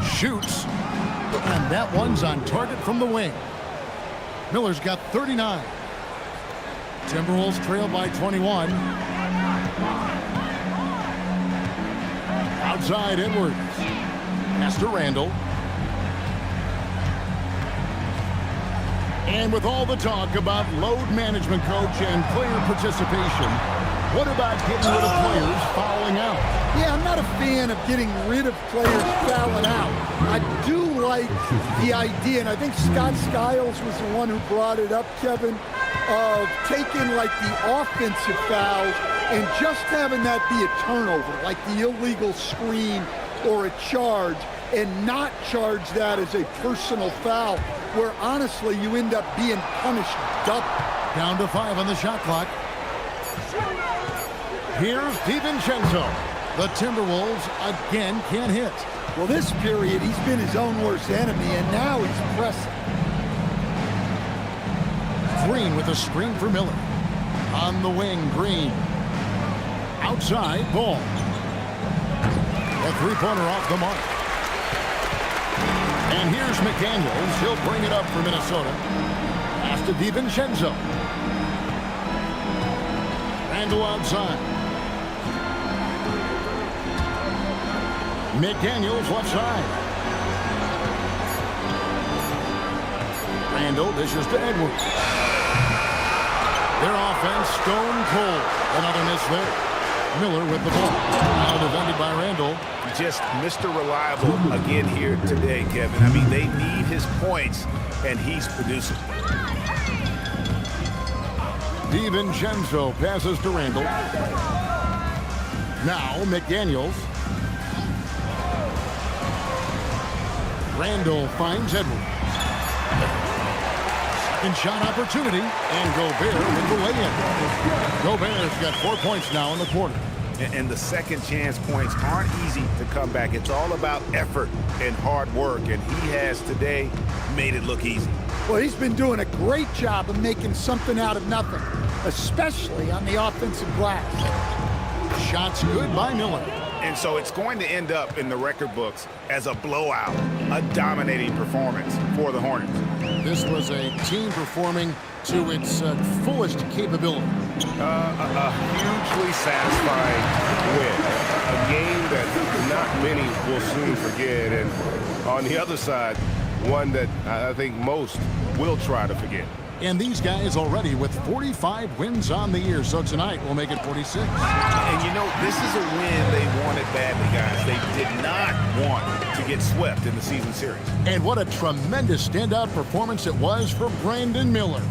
Shoots. And that one's on target from the wing. Miller's got 39. Timberwolves trail by 21. Outside Edwards. Pass to Randall. And with all the talk about load management, coach, and player participation, what about getting rid of players fouling out? Yeah, I'm not a fan of getting rid of players fouling out. I do like the idea, and I think Scott Skiles was the one who brought it up, Kevin, of taking like the offensive fouls and just having that be a turnover, like the illegal screen or a charge, and not charge that as a personal foul, where honestly you end up being punished double. Down to 5 on the shot clock. Here's DiVincenzo. The Timberwolves again can't hit. Well, this period he's been his own worst enemy, and now he's pressing. Green with a screen for Miller. On the wing, Green. Outside, Ball. A three-pointer off the mark. And here's McDaniels. He'll bring it up for Minnesota. Pass to DiVincenzo. Randall outside. McDaniels left side. Randall dishes to Edwards. Their offense stone cold. Another miss there. Miller with the ball. Now defended by Randall. Just Mr. Reliable again here today, Kevin. I mean, they need his points, and he's producing. DiVincenzo passes to Randall. Now McDaniels. Randall finds Edwards. Second shot opportunity, and Gobert with the lay-in. Gobert's got 4 points now in the quarter. And the second chance points aren't easy to come back. It's all about effort and hard work, and he has today made it look easy. Well, he's been doing a great job of making something out of nothing, especially on the offensive glass. Shots good by Miller. And so it's going to end up in the record books as a blowout, a dominating performance for the Hornets. This was a team performing to its fullest capability. A hugely satisfying win. A game that not many will soon forget. And on the other side, one that I think most will try to forget. And these guys already with 45 wins on the year. So tonight we'll make it 46. And you know, this is a win they wanted badly, guys. They did not want to get swept in the season series. And what a tremendous standout performance it was for Brandon Miller.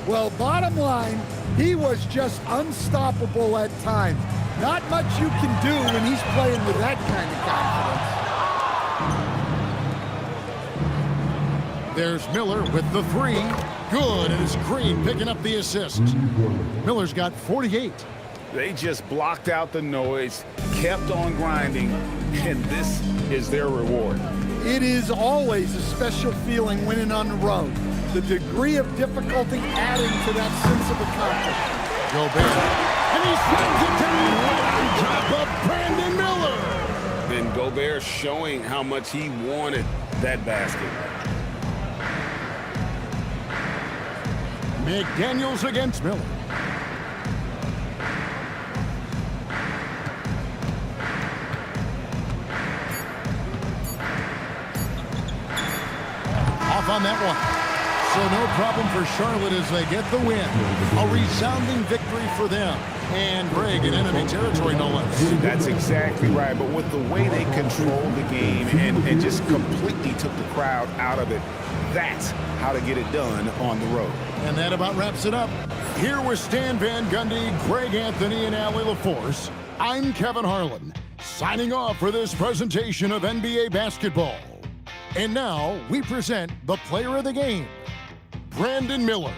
Well, bottom line, he was just unstoppable at times. Not much you can do when he's playing with that kind of confidence. There's Miller with the three. Good, and it's Green picking up the assist. Miller's got 48. They just blocked out the noise, kept on grinding, and this is their reward. It is always a special feeling winning on the road. The degree of difficulty adding to that sense of accomplishment. Gobert. And he slams it down right on top of Brandon Miller. Then Gobert showing how much he wanted that basket. McDaniels against Miller. Off on that one. So no problem for Charlotte as they get the win. A resounding victory for them. And Greg in enemy territory, no less. That's exactly right. But with the way they controlled the game and just completely took the crowd out of it, that's how to get it done on the road. And that about wraps it up. Here with Stan Van Gundy, Greg Anthony, and Allie LaForce, I'm Kevin Harlan, signing off for this presentation of NBA basketball. And now we present the player of the game, Brandon Miller.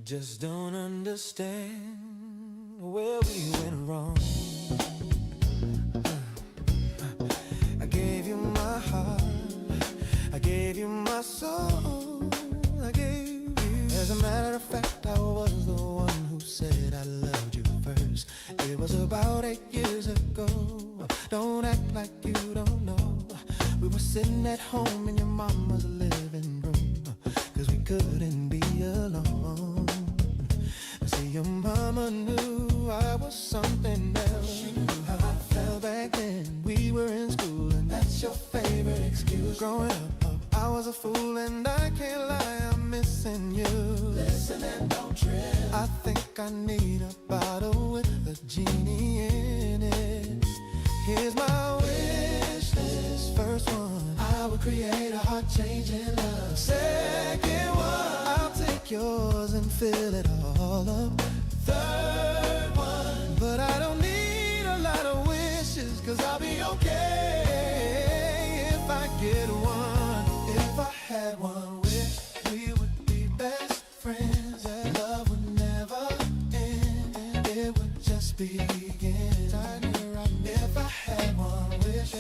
Just don't understand where we went wrong. I gave you my heart, I gave you my soul, I gave you. As a matter of fact, I was the one who said I loved you first. It was about 8 years ago. Don't act like you don't know. We were sitting at home in your mama's living room, 'cause we couldn't be alone. See, your mama knew I was something else. She knew how I felt back then. We were in school and that's your favorite excuse. Growing up, I was a fool and I can't lie, I'm missing you. Listen and don't trip. I think I need a bottle with a genie in it. Here's my wish list. First one, I would create a heart-changing love. Second one, I'll take yours and fill it all up. Third one, but I don't need a lot of wishes, 'cause I'll be okay if I get one. If I had one wish, we would be best friends. Love would never end, it would just begin. If I had one wish,